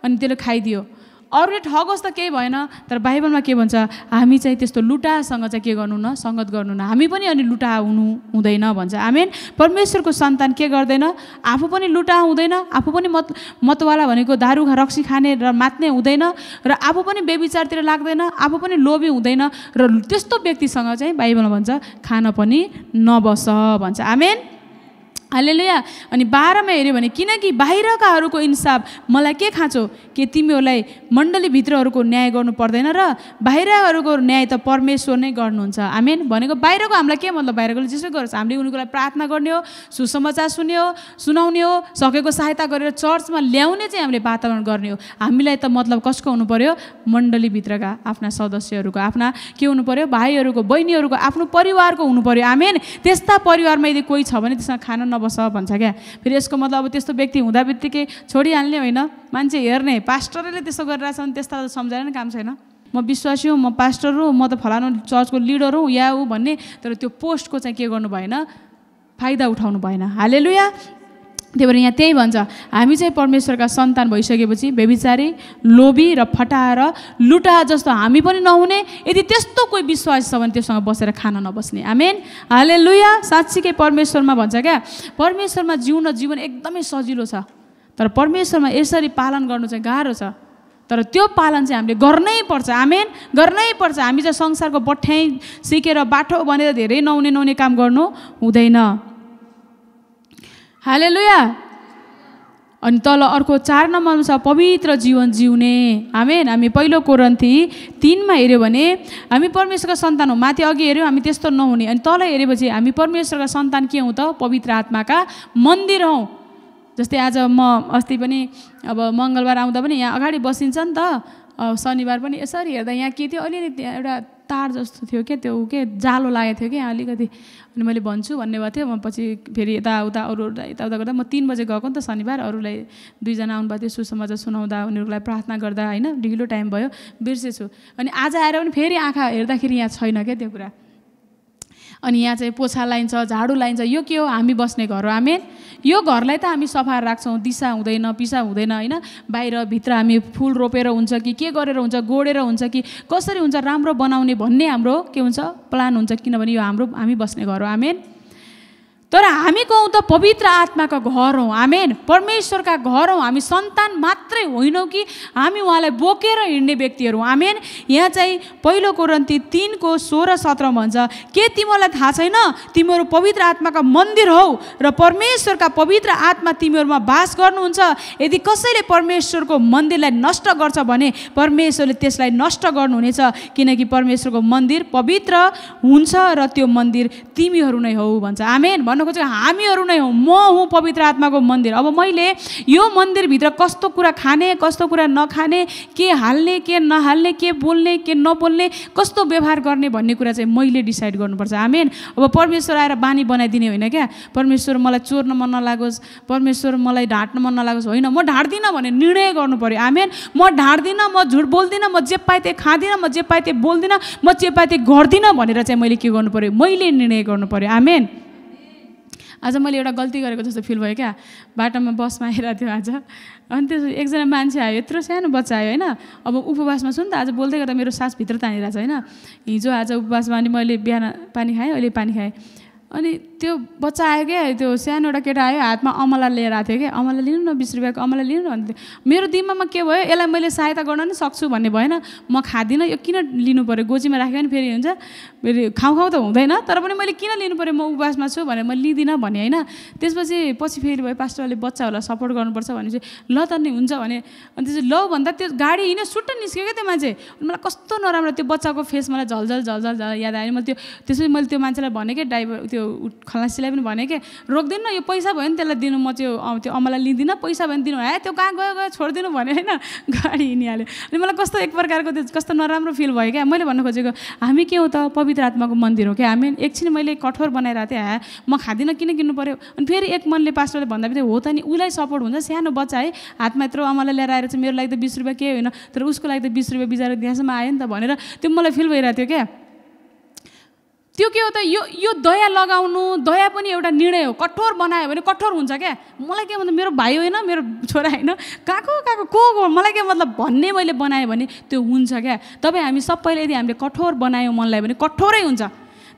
A: अनि त्यसले खाइदियो, अरूले ठगोस् त केही भएन। तर बाइबलमा के भन्छ, हामी चाहिँ त्यस्तो लुटासँग चाहिँ के गर्नु न, सङ्गत गर्नु न, हामी पनि अनि लुटा हुनु हुँदैन भन्छ। आमेन। परमेश्वरको सन्तान के गर्दैन, आफू पनि लुटा हुँदैन, आफू पनि मतवाला भनेको दारू रक्सी खाने र मात्ने हुँदैन, र आफू पनि बेविचारतिर लाग्दैन, आफू पनि लोभी हुँदैन, र त्यस्तो व्यक्तिसँग चाहिँ बाइबलमा भन्छ खान पनि नबस भन्छ। आमेन। हालेलुया। अनि 12मा हेऱ्यो भने, किनकि बाहिरकाहरूको इन्साफ मलाई के खाँचो, के तिमीहरूलाई मण्डलीभित्रहरूको न्याय गर्नु पर्दैन र बाहिरहरूको न्याय त परमेश्वर नै गर्नुहुन्छ। आमेन। भनेको बाहिरको हामीलाई के मतलब, बाहिरकोले जसो गर्छ हामीले उनीको लागि प्रार्थना गर्ने हो, सुसमाचार सुनाउने हो, सकेको सहायता गरेर चर्चमा ल्याउने चाहिँ हामीले वातावरण गर्ने हो। हामीलाई त मतलब कसको हुनु पर्यो, मण्डलीभित्रका आफ्ना सदस्यहरूको, आफ्ना के हुनु पर्यो, भाइहरूको, बहिनीहरूको, आफ्नो परिवारको हुनु पर्यो। आमेन। त्यस्ता परिवारमा यदि कोही छ भने त्यसमा खाना बस भन्छ क्या। फेरि यसको मतलब अब त्यस्तो व्यक्ति हुँदा बित्तिकै छोडिहाल्ने होइन, मान्छे हेर्ने, पास्टरले त्यस्तो गरिरहेछ भने त्यस्ता सम्झाएर नि काम छैन। म विश्वासी हुँ, म पास्टर हुँ, म त फलानु चर्चको लिडर हुँ या ऊ भन्ने, तर त्यो पोस्टको चाहिँ के गर्नु भएन, फाइदा उठाउनु भएन। हालेलुया। त्यही भएर यहाँ त्यही भन्छ, हामी चाहिँ परमेश्वरका सन्तान भइसकेपछि व्यभिचारी, लोभी र फटाएर लुटा जस्तो हामी पनि नहुने। यदि त्यस्तो कोही विश्वास छ भने त्योसँग बसेर खाना नबस्ने। आमेन। हालेलुया। साँच्चीकै परमेश्वरमा भन्छ क्या, परमेश्वरमा जीवन एकदमै सजिलो छ, तर परमेश्वरमा यसरी पालन गर्नु चाहिँ गाह्रो छ। तर त्यो पालन चाहिँ हामीले गर्नै पर्छ। आमेन। गर्नै पर्छ। हामी चाहिँ संसारको बठ्याइ सिकेर बाठो बनेर धेरै नहुने काम गर्नु हुँदैन। हालेलुया। अनि तल अर्को 4 नम्बरमा छ पवित्र जीवन जिउने। आमेन। हामी पहिलो कोरिन्थी 3मा हेऱ्यो भने हामी परमेश्वरका सन्तान हौँ, माथि अघि हेऱ्यौँ हामी त्यस्तो नहुने, अनि तल हेरेपछि हामी परमेश्वरका सन्तान के हौँ त, पवित्र आत्माका मन्दिर हौँ। जस्तै आज म अस्ति पनि अब मङ्गलबार आउँदा पनि यहाँ अगाडि बसिन्छ नि त, शनिबार पनि यसरी हेर्दा यहाँ के थियो, अलिअलि एउटा तार जस्तो थियो क्या, त्यो के जालो लागेको थियो क्या अलिकति। अनि मैले भन्छु भन्ने भएको थियो, म पछि फेरि यताउता अरू यताउता गर्दा म 3 बजे गएको नि त शनिबार, अरूलाई 2 जना आउनुभएको थियो, सुसमाचार सुनाउँदा उनीहरूलाई प्रार्थना गर्दा होइन, ढिलो टाइम भयो, बिर्सेछु। अनि आज आएर पनि फेरि आँखा हेर्दाखेरि यहाँ छैन क्या त्यो कुरा। अनि यहाँ चाहिँ पोछा लाइन्छ, झाडु लाइन्छ, यो के हो? हामी बस्ने घर हो। आमेन। यो घरलाई त हामी सफा राख्छौँ, दिशा हुँदैन, पिसा हुँदैन होइन। बाहिर भित्र हामी फुल रोपेर हुन्छ कि के गरेर हुन्छ, गोडेर हुन्छ कि कसरी हुन्छ राम्रो बनाउने भन्ने हाम्रो के हुन्छ प्लान हुन्छ, किनभने यो हामी बस्ने घर हो। आमेन। तर हामी कहौँ त पवित्र आत्माको घर हौँ। आमेन। परमेश्वरका घर हौँ। हामी सन्तान मात्रै होइनौँ कि हामी उहाँलाई बोकेर हिँड्ने व्यक्तिहरू। आमेन। यहाँ चाहिँ 1 कोरिन्थी 3:16-17 भन्छ, के तिमीहरूलाई थाहा छैन तिमीहरू पवित्र आत्माका मन्दिर हौ र परमेश्वरका पवित्र आत्मा तिमीहरूमा वास गर्नुहुन्छ। यदि कसैले परमेश्वरको मन्दिरलाई नष्ट गर्छ भने परमेश्वरले त्यसलाई नष्ट गर्नुहुनेछ, किनकि परमेश्वरको मन्दिर पवित्र हुन्छ र त्यो मन्दिर तिमीहरू नै हौ भन्छ। आमेन। हामीहरू नै हौँ, म हुँ पवित्र आत्माको मन्दिर। अब मैले यो मन्दिरभित्र कस्तो कुरा खाने, कस्तो कुरा नखाने, के हाल्ने, के नहाल्ने, के बोल्ने, के नबोल्ने, कस्तो व्यवहार गर्ने भन्ने कुरा चाहिँ मैले डिसाइड गर्नुपर्छ। आमेन। अब परमेश्वर आएर बानी बनाइदिने होइन क्या, परमेश्वर मलाई चोर्न मन नलागोस्, परमेश्वर मलाई ढाँट्न मन नलागोस्, होइन, म ढाँट्दिनँ भने निर्णय गर्नु पऱ्यो। आमेन। म ढाँट्दिनँ, म झुट बोल्दिनँ, म जे पाएँ त्यही खाँदिनँ, म जे पाएँ त्यही बोल्दिनँ, म जे पाएँ त्यही गर्दिनँ भनेर चाहिँ मैले के गर्नु पऱ्यो? मैले निर्णय गर्नु पऱ्यो। आमेन। आज मैले एउटा गल्ती गरेको जस्तो फिल भयो क्या, बाटोमा बसमा आइरहेको थियो आज, अनि त्यो एकजना मान्छे आयो, यत्रो सानो बच्चा आयो होइन। अब उपवासमा छु नि त, आज बोल्दै गर्दा मेरो सास भित्र तानिरहेको छ होइन। हिजो आज उपवासमा अनि मैले बिहान पानी खाएँ, अहिले पानी खाएँ, अनि त्यो बच्चा आयो क्या, त्यो सानो एउटा केटा आयो, हातमा अमला लिएर आएको थियो क्या, अमला लिनु न 20 रुपियाँको अमला लिनु न भन्थ्यो। मेरो दिमागमा के भयो, यसलाई मैले सहायता गर्न नि सक्छु भन्ने भएन, म खाँदिनँ, यो किन लिनु पऱ्यो, गोजीमा राख्यो भने फेरि हुन्छ, फेरि खाउँ त हुँदैन, तर पनि मैले किन लिनु पऱ्यो, म उपवासमा छु भनेर म लिँदिनँ भने होइन। त्यसपछि फेरि भयो पास्टरले बच्चाहरूलाई सपोर्ट गर्नुपर्छ भने चाहिँ ल त नि हुन्छ भने, अनि त्यसपछि ल भन्दा त्यो गाडी हिँड्यो, सुट्ट निस्क्यो क्या त्यो मान्छे। मलाई कस्तो नराम्रो, त्यो बच्चाको फेस मलाई झलझल झलझल याद आयो। मैले त्यसपछि मैले त्यो मान्छेलाई भने क्या, ड्राइभर त्यो खलासीलाई पनि भने के, रोक्दिनँ, यो पैसा भयो नि त्यसलाई दिनु, म त्यो अमला लिँदिनँ, पैसा भयो नि दिनु, त्यो कहाँ गयो छोडिदिनु भने होइन, गाडी हिँडिहाल्यो। अनि मलाई कस्तो एक प्रकारको त्यो कस्तो नराम्रो फिल भयो क्या। मैले भन्न खोजेको हामी के हो त पवित्र आत्माको मन्दिर हो क्या। हामी एकछिन मैले कठोर बनाइरहेको थिएँ, म खाँदिनँ किन किन्नु पऱ्यो, अनि फेरि एक मनले पास्टरले भन्दा पनि हो त नि, उसलाई सपोर्ट हुन्छ, सानो बच्चा है, हातमा यत्रो अमला लिएर आएर चाहिँ मेरो लागि त 20 रुपियाँ केही होइन, तर उसको लागि त 20 रुपियाँ बिचारा त्यहाँसम्म आयो नि त भनेर त्यो मलाई फिल भइरहेको थियो क्या। त्यो के हो त, यो दया लगाउनु, दया पनि एउटा निर्णय हो। कठोर बनायो भने कठोर हुन्छ क्या। मलाई के मतलब मेरो भाइ होइन, मेरो छोरा होइन, कहाँको को मलाई के मतलब भन्ने मैले बनाएँ भने त्यो हुन्छ क्या। तपाईँ हामी सबैले यदि हामीले कठोर बनायौँ मनलाई भने कठोरै हुन्छ,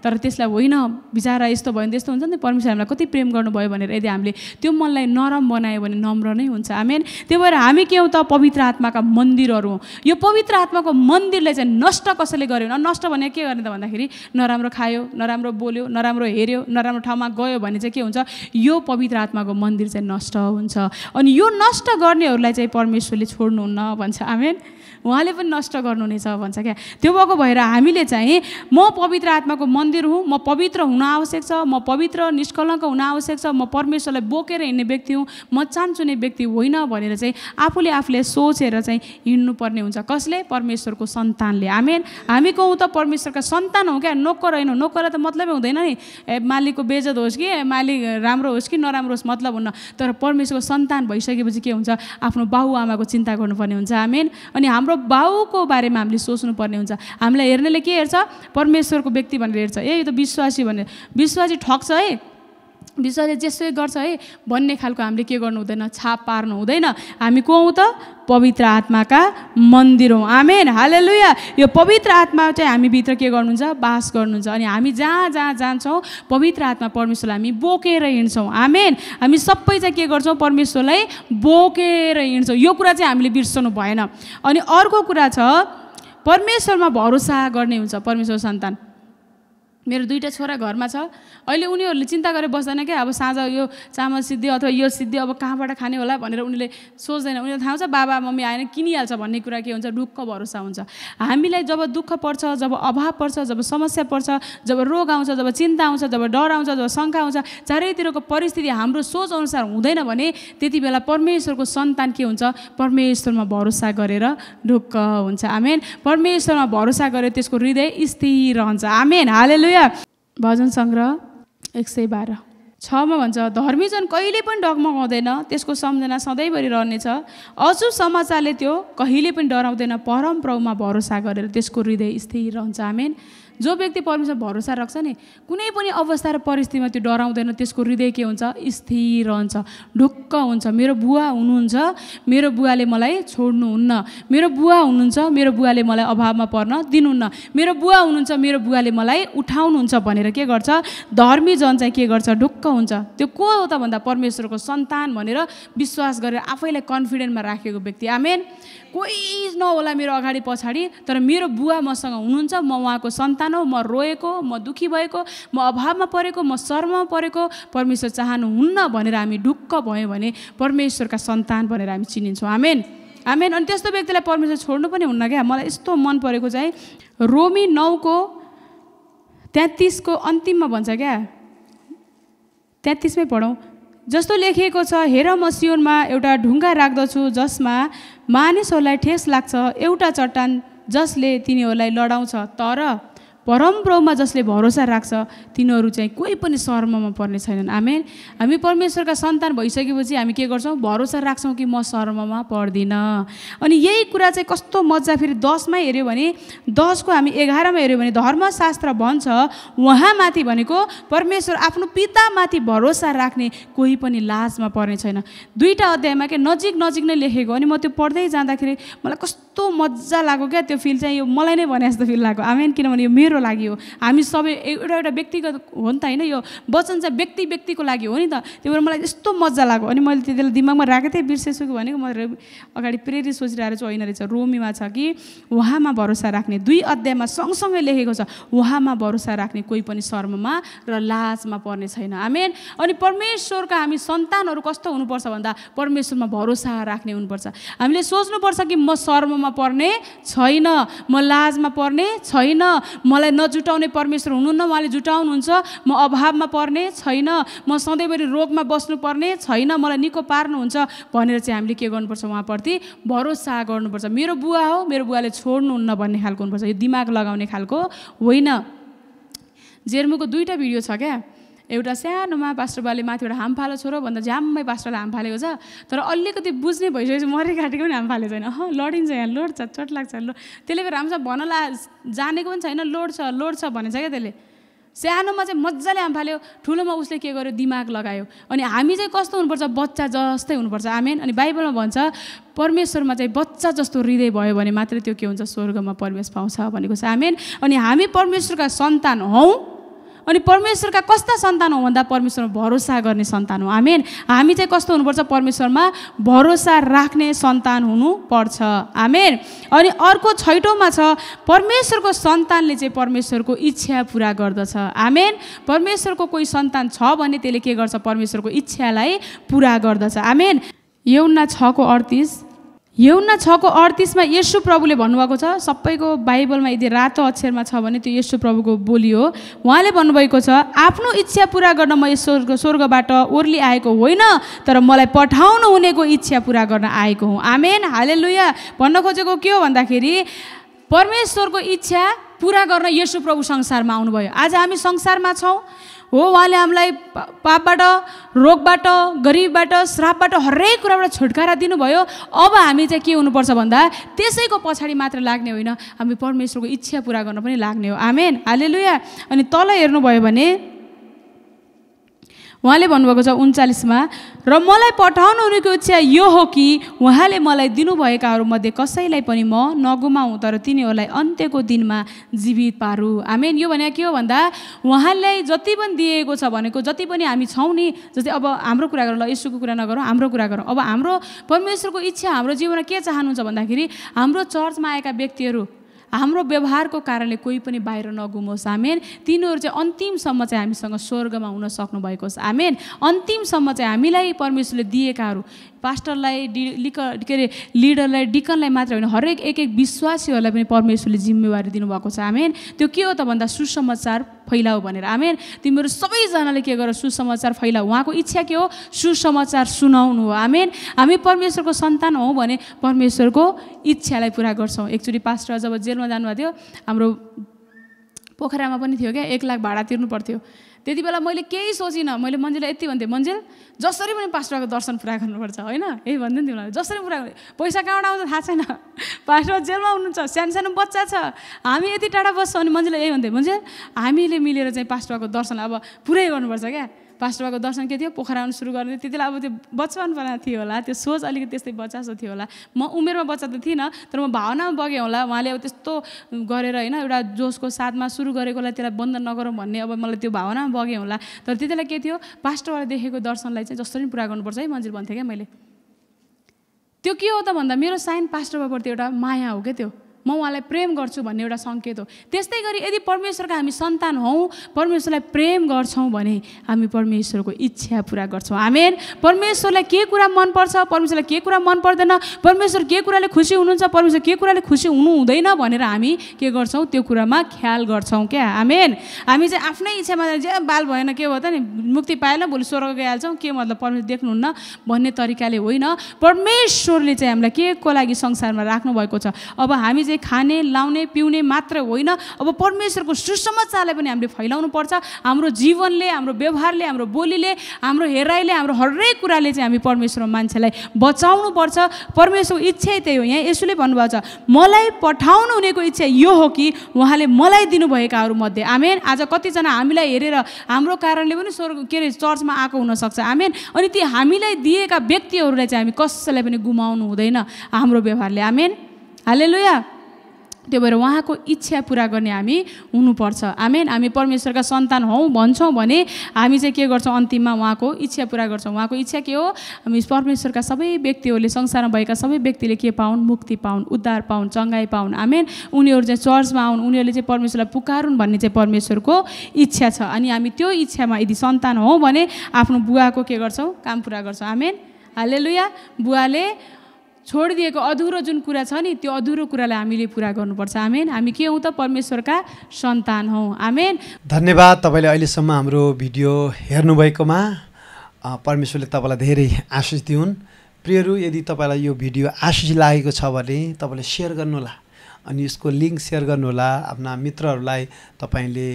A: तर त्यसलाई होइन बिचारा यस्तो भयो भने त्यस्तो हुन्छ नि, परमेश्वर हामीलाई कति प्रेम गर्नुभयो भनेर यदि हामीले त्यो मनलाई नरम बनायो भने नम्र नै हुन्छ। आमेन। त्यही भएर हामी के हौँ त पवित्र आत्माका मन्दिरहरू हौँ। यो पवित्र आत्माको मन्दिरलाई चाहिँ नष्ट कसैले गर्यो न, नष्ट भने के गर्ने त भन्दाखेरि नराम्रो खायो, नराम्रो बोल्यो, नराम्रो हेऱ्यो, नराम्रो ठाउँमा गयो भने चाहिँ के हुन्छ, यो पवित्र आत्माको मन्दिर चाहिँ नष्ट हुन्छ। अनि यो नष्ट गर्नेहरूलाई चाहिँ परमेश्वरले छोड्नुहुन्न भन्छ। आमेन। उहाँले पनि नष्ट गर्नुहुनेछ भन्छ क्या। त्यो भएको भएर हामीले चाहिँ म पवित्र आत्माको मन्दिर हुँ, म पवित्र हुन आवश्यक छ, म पवित्र निष्कलङ्क हुन आवश्यक छ, म परमेश्वरलाई बोकेर हिँड्ने व्यक्ति हुँ, म चान्चुने व्यक्ति होइन भनेर चाहिँ आफूले सोचेर चाहिँ हिँड्नुपर्ने हुन्छ। कसले? परमेश्वरको सन्तानले। आमेन। हामी कहौँ त परमेश्वरका सन्तान हौँ क्या, नोकर होइन। नोकरलाई त मतलबै हुँदैन नि, मालिकको बेइज्जत होस् कि मालिक राम्रो होस् कि नराम्रो होस् मतलब हुन्न, तर परमेश्वरको सन्तान भइसकेपछि के हुन्छ, आफ्नो बाबुआमाको चिन्ता गर्नुपर्ने हुन्छ। आमेन। अनि हाम्रो बाउको बारेमा हामीले सोच्नुपर्ने हुन्छ। हामीलाई हेर्नेले के हेर्छ, परमेश्वरको व्यक्ति भनेर हेर्छ, यो त विश्वासी भनेर, विश्वासी ठग्छ है, विश्वासले जेसुकै गर्छ है भन्ने खालको हामीले के गर्नु हुँदैन, छाप पार्नु हुँदैन। हामी को हौँ त पवित्र आत्माका मन्दिर हौँ। आमेन। हालेलुया। यो पवित्र आत्मा चाहिँ हामीभित्र के गर्नुहुन्छ, वास गर्नुहुन्छ। अनि हामी जहाँ जहाँ जान्छौँ पवित्र आत्मा परमेश्वरलाई हामी बोकेर हिँड्छौँ। आमेन। हामी सबै चाहिँ के गर्छौँ, परमेश्वरलाई बोकेर हिँड्छौँ। यो कुरा चाहिँ हामीले बिर्सनु भएन। अनि अर्को कुरा छ, परमेश्वरमा भरोसा गर्ने हुन्छ परमेश्वर सन्तान। मेरो 2टा छोरा घरमा छ। अहिले उनीहरूले चिन्ता गरेर बस्दैन क्या, अब साँझ यो चामल सिद्धि अथवा यो सिद्धि अब कहाँबाट खाने होला भनेर उनीहरूले सोच्दैन। उनीहरूलाई थाहा हुन्छ बाबा मम्मी आएन किनिहाल्छ भन्ने कुरा के हुन्छ, ढुक्क भरोसा हुन्छ। हामीलाई जब दुःख पर्छ, जब अभाव पर्छ, जब समस्या पर्छ, जब रोग आउँछ, जब चिन्ता आउँछ, जब डर आउँछ, जब शङ्का आउँछ, चारैतिरको परिस्थिति हाम्रो सोच अनुसार हुँदैन भने त्यति बेला परमेश्वरको सन्तान के हुन्छ, परमेश्वरमा भरोसा गरेर ढुक्क हुन्छ। आमेन। परमेश्वरमा भरोसा गरेर त्यसको हृदय स्थिर रहन्छ। आमेन। हालेलुया। भजन सङ्ग्रह 112 6मा भन्छ, धर्मीजन कहिले पनि डगमगाउँदैन, त्यसको सम्झना सधैँभरि रहनेछ। अचुक समाचारले त्यो कहिले पनि डराउँदैन, परम प्रभुमा भरोसा गरेर त्यसको हृदय स्थिर रहन्छ। आमेन। जो व्यक्ति परमेश्वर भरोसा राख्छ नि, कुनै पनि अवस्था र परिस्थितिमा त्यो डराउँदैन, त्यसको हृदय के हुन्छ, स्थिर रहन्छ, ढुक्क हुन्छ। मेरो बुवा हुनुहुन्छ, मेरो बुवाले मलाई छोड्नुहुन्न, मेरो बुवा हुनुहुन्छ, मेरो बुवाले मलाई अभावमा पर्न दिनुहुन्न, मेरो बुवा हुनुहुन्छ, मेरो बुवाले मलाई उठाउनुहुन्छ भनेर के गर्छ, धर्मी जन चाहिँ के गर्छ, ढुक्क हुन्छ। त्यो को हो त भन्दा परमेश्वरको सन्तान भनेर विश्वास गरेर आफैलाई कन्फिडेन्टमा राखेको व्यक्ति। आमेन। कोही नहोला मेरो अगाडि पछाडि, तर मेरो बुवा मसँग हुनुहुन्छ, म उहाँको सन्तान हो, म रोएको, म दुःखी भएको, म अभावमा परेको, म शर्ममा परेको, परमेश्वर चाहनुहुन्न भनेर हामी ढुक्क भयौँ भने परमेश्वरका सन्तान भनेर हामी चिनिन्छौँ। आमेन। आमेन। अनि त्यस्तो व्यक्तिलाई परमेश्वर छोड्नु पनि हुन्न क्या। मलाई यस्तो मन परेको चाहिँ रोमी 9:33 अन्तिममा भन्छ क्या, 33मै पढौँ। जस्तो लेखिएको छ, हेर म सियोनमा एउटा ढुङ्गा राख्दछु जसमा मानिसहरूलाई ठेस लाग्छ, एउटा चट्टान जसले तिनीहरूलाई लडाउँछ, तर परमप्रभुमा जसले भरोसा राख्छ तिनीहरू चाहिँ कोही पनि शर्ममा पर्ने छैनन्। आमेन। हामी परमेश्वरका सन्तान भइसकेपछि हामी के गर्छौँ, भरोसा राख्छौँ कि म शर्ममा पर्दिनँ। अनि यही कुरा चाहिँ कस्तो मजा, फेरि 10मा हेऱ्यो भने 10को हामी 11मा हेऱ्यो भने धर्मशास्त्र भन्छ उहाँमाथि भनेको परमेश्वर आफ्नो पितामाथि भरोसा राख्ने कोही पनि लाजमा पर्ने छैन। 2टा अध्यायमा के नजिक नजिक नै लेखेको। अनि म त्यो पढ्दै जाँदाखेरि मलाई कस्तो मजा लाग्यो क्या, त्यो फिल चाहिँ यो मलाई नै भने जस्तो फिल लाग्यो। आमेन। किनभने यो मेरो लागि हो, हामी सबै एउटा व्यक्तिगत हो नि त होइन, यो वचन चाहिँ व्यक्तिको लागि हो नि त। त्यही भएर मलाई यस्तो मजा लाग्यो। अनि मैले त्यति बेला दिमागमा राखेको थिएँ, बिर्सेछु कि भनेको म अगाडि प्रेरित सोचिरहेको छु, होइन रहेछ। रोमीमा छ कि उहाँमा भरोसा राख्ने, 2 अध्यायमा सँगसँगै लेखेको छ उहाँमा भरोसा राख्ने कोही पनि शर्ममा र लाजमा पर्ने छैन। आमेन। अनि परमेश्वरका हामी सन्तानहरू कस्तो हुनुपर्छ भन्दा परमेश्वरमा भरोसा राख्ने हुनुपर्छ। हामीले सोच्नुपर्छ कि म शर्ममा पर्ने छैन, म लाजमा पर्ने छैन, मलाई नजुटाउने परमेश्वर हुनुहुन्न, उहाँले जुटाउनुहुन्छ, म अभावमा पर्ने छैन, म सधैँभरि रोगमा बस्नुपर्ने छैन, मलाई निको पार्नुहुन्छ भनेर चाहिँ हामीले के गर्नुपर्छ, उहाँप्रति भरोसा गर्नुपर्छ। मेरो बुवा हो, मेरो बुवाले छोड्नुहुन्न भन्ने खालको हुनुपर्छ, यो दिमाग लगाउने खालको होइन। जेर्मुको 2टा भिडियो छ क्या, एउटा सानोमा पास्टर बाले माथिबाट हाम फालो छोरो भन्दा झ्याम्मै पास्टरले हाम फालेको छ, तर अलिकति बुझ्ने भइसकेपछि मरे काटेको पनि हाम फालेको छैन। लडिन्छ यहाँ, लोड छ, चोट लाग्छ, त्यसले फेरि राम्रोसँग भनला जानेको पनि छैन, लोड छ भनेछ क्या त्यसले। सानोमा चाहिँ मजाले हाम फाल्यो, ठुलोमा उसले के गर्यो, दिमाग लगायो। अनि हामी चाहिँ कस्तो हुनुपर्छ, बच्चा जस्तै हुनुपर्छ। आमेन। अनि बाइबलमा भन्छ परमेश्वरमा चाहिँ बच्चा जस्तो हृदय भयो भने मात्रै त्यो के हुन्छ, स्वर्गमा प्रवेश पाउँछ भनेको छ। आमेन। अनि हामी परमेश्वरका सन्तान हौँ। अनि परमेश्वरका कस्ता सन्तान हो भन्दा परमेश्वरमा भरोसा गर्ने सन्तान हो। आमेन। हामी चाहिँ कस्तो हुनुपर्छ, परमेश्वरमा भरोसा राख्ने सन्तान हुनुपर्छ। आमेन। अनि अर्को 6औँमा छ, परमेश्वरको सन्तानले चाहिँ परमेश्वरको इच्छा पुरा गर्दछ। आमेन। परमेश्वरको कोही सन्तान छ भने त्यसले के गर्छ, परमेश्वरको इच्छालाई पुरा गर्दछ। आमेन। यूहन्ना 6:38मा येशू प्रभुले भन्नुभएको छ, सबैको बाइबलमा यदि रातो अक्षरमा छ भने त्यो येशू प्रभुको बोली हो। उहाँले भन्नुभएको छ, आफ्नो इच्छा पुरा गर्न म स्वर्गबाट ओर्ली आएको होइन, तर मलाई पठाउनु हुनेको इच्छा पुरा गर्न आएको हुँ। आमेन। हालेलुया। भन्न खोजेको के हो भन्दाखेरि परमेश्वरको इच्छा पुरा गर्न येशू प्रभु संसारमा आउनुभयो। आज हामी संसारमा छौँ हो, उहाँले हामीलाई पापबाट, रोगबाट, गरिबबाट, श्रापबाट, हरेक कुराबाट छुटकारा दिनुभयो। अब हामी चाहिँ के हुनुपर्छ भन्दा त्यसैको पछाडि मात्र लाग्ने होइन, हामी परमेश्वरको इच्छा पुरा गर्न पनि लाग्ने हो। आमेन। हालेलुया। अनि तल हेर्नुभयो भने उहाँले भन्नुभएको छ 39मा, र मलाई पठाउनु हुनेको इच्छा यो हो कि उहाँले मलाई दिनुभएकाहरूमध्ये कसैलाई पनि म नगुमाउँ, तर तिनीहरूलाई अन्त्यको दिनमा जीवित पारू। आमेन। यो भनेको के हो भन्दा उहाँलाई जति पनि दिएको छ भनेको जति पनि हामी छौँ नि, जस्तै अब हाम्रो कुरा गरौँ, ल यीशुको कुरा नगरौँ, हाम्रो कुरा गरौँ। अब हाम्रो परमेश्वरको इच्छा हाम्रो जीवनमा के चाहनुहुन्छ भन्दाखेरि हाम्रो चर्चमा आएका व्यक्तिहरू, हाम्रो व्यवहारको कारणले कोही पनि बाहिर नगुमोस्। आमेन। तिनीहरू चाहिँ अन्तिमसम्म चाहिँ हामीसँग स्वर्गमा हुन सक्नुभएको छ। आमेन। अन्तिमसम्म चाहिँ हामीलाई परमेश्वरले दिएकाहरू पास्टरलाई के अरे लिडरलाई डिकनलाई मात्र होइन, हरेक एक एक विश्वासीहरूलाई पनि परमेश्वरले जिम्मेवारी दिनुभएको छ। आमेन। त्यो के हो त भन्दा सुसमाचार फैलाऊ भनेर। आमेन। तिमीहरू सबैजनाले के गर सुसमाचार फैलाऊ। उहाँको इच्छा के हो? सुसमाचार सुनाउनु हो। आमेन। हामी परमेश्वरको सन्तान हौँ भने परमेश्वरको इच्छालाई पुरा गर्छौँ। एकचोटि पास्टर जब जेलमा जानुभएको थियो, हाम्रो पोखरामा पनि थियो क्या, 1 लाख भाडा तिर्नु पर्थ्यो। त्यति बेला मैले केही सोचिनँ। मैले मन्जिललाई यति भन्थेँ, मन्जिल जसरी पनि पास्टरको दर्शन पुरा गर्नुपर्छ, होइन यही भन्दै थिएँ उनीहरूले। जसरी पुरा पैसा कहाँबाट आउँछ थाहा छैन, पास्टर जेलमा हुनुहुन्छ, सानो सानो बच्चा छ, हामी यति टाढा बस्छौँ। अनि मन्जिलले यही भन्थेँ, मन्जिल हामीले मिलेर चाहिँ पास्टरको दर्शन अब पुरै गर्नुपर्छ क्या। पास्टरको दर्शन के थियो? पोखरा आउनु सुरु गर्ने। त्यति बेला अब त्यो बचपनपना थियो होला, त्यो सोच अलिकति त्यस्तै बच्चा जस्तो थियो होला। म उमेरमा बच्चा त थिइनँ, तर म भावनामा बगेँ होला। उहाँले अब त्यस्तो गरेर होइन, एउटा जोसको साथमा सुरु गरेकोलाई त्यसलाई बन्द नगरौँ भन्ने अब मलाई त्यो भावनामा बगेँ होला। तर त्यति बेला के थियो? पास्टरबाट देखेको दर्शनलाई चाहिँ जसरी पुरा गर्नुपर्छ है मन्जिल भन्थेँ क्या मैले। त्यो के हो त भन्दा मेरो साइन पास्टरप्रति एउटा माया हो क्या। त्यो म उहाँलाई प्रेम गर्छु भन्ने एउटा सङ्केत हो। त्यस्तै गरी यदि परमेश्वरका हामी सन्तान हौँ, परमेश्वरलाई प्रेम गर्छौँ भने हामी परमेश्वरको इच्छा पुरा गर्छौँ। आमेन। परमेश्वरलाई के कुरा मनपर्छ, परमेश्वरलाई के कुरा मन पर्दैन, परमेश्वर के कुराले खुसी हुनुहुन्छ, परमेश्वर के कुराले खुसी हुनु हुँदैन भनेर हामी के गर्छौँ? त्यो कुरामा ख्याल गर्छौँ क्या। आमेन। हामी चाहिँ आफ्नै इच्छामा जे बाल भएन के भयो त नि, मुक्ति पाएन भोलि स्वर्ग गइहाल्छौँ, के मतलब परमेश्वर देख्नुहुन्न भन्ने तरिकाले होइन। परमेश्वरले चाहिँ हामीलाई के को लागि संसारमा राख्नु भएको छ। अब हामी खाने लाउने पिउने मात्र होइन, अब परमेश्वरको सुसमाचारलाई पनि हामीले फैलाउनु पर्छ। हाम्रो जीवनले, हाम्रो व्यवहारले, हाम्रो बोलीले, हाम्रो हेराइले, हाम्रो हरेक कुराले चाहिँ हामी परमेश्वर मान्छेलाई बचाउनु पर्छ। परमेश्वरको इच्छा त्यही हो। यहाँ यसोले भन्नुभएको छ, मलाई पठाउनु हुनेको इच्छा यो हो कि उहाँले मलाई दिनुभएकाहरू मध्ये। आमेन। आज कतिजना हामीलाई हेरेर हाम्रो कारणले पनि स्वर्ग के अरे चर्चमा आएको हुनसक्छ। आमेन। अनि ती हामीलाई दिएका व्यक्तिहरूलाई चाहिँ हामी कसैलाई पनि गुमाउनु हुँदैन हाम्रो व्यवहारले। आमेन। हालेलुया। त्यो भएर उहाँको इच्छा पुरा गर्ने हामी हुनुपर्छ। आमेन। हामी परमेश्वरका सन्तान हौँ भन्छौँ भने हामी चाहिँ के गर्छौँ? अन्तिममा उहाँको इच्छा पुरा गर्छौँ। उहाँको इच्छा के हो? हामी परमेश्वरका सबै व्यक्तिहरूले, संसारमा भएका सबै व्यक्तिले के पाउन्? मुक्ति पाउन्, उद्धार पाउन्, चङ्गाई पाउन्। आमेन। उनीहरू चाहिँ चर्चमा आउन्, उनीहरूले चाहिँ परमेश्वरलाई पुकारुन् भन्ने चाहिँ परमेश्वरको इच्छा छ। अनि हामी त्यो इच्छामा यदि सन्तान हौँ भने आफ्नो बुवाको के गर्छौँ? काम पुरा गर्छौँ। आमेन। हालेलुया। बुवाले छोडिदिएको अधुरो जुन कुरा छ नि, त्यो अधुरो कुरालाई हामीले पुरा गर्नुपर्छ। आमेन। हामी के हौँ त? परमेश्वरका सन्तान हौँ। आमेन।
B: धन्यवाद तपाईँले अहिलेसम्म हाम्रो भिडियो हेर्नुभएकोमा। परमेश्वरले तपाईँलाई धेरै आशिष दिउन्। प्रियहरू, यदि तपाईँलाई यो भिडियो आशिष लागेको छ भने तपाईँले सेयर गर्नुहोला, अनि यसको लिङ्क सेयर गर्नुहोला। आफ्ना मित्रहरूलाई तपाईँले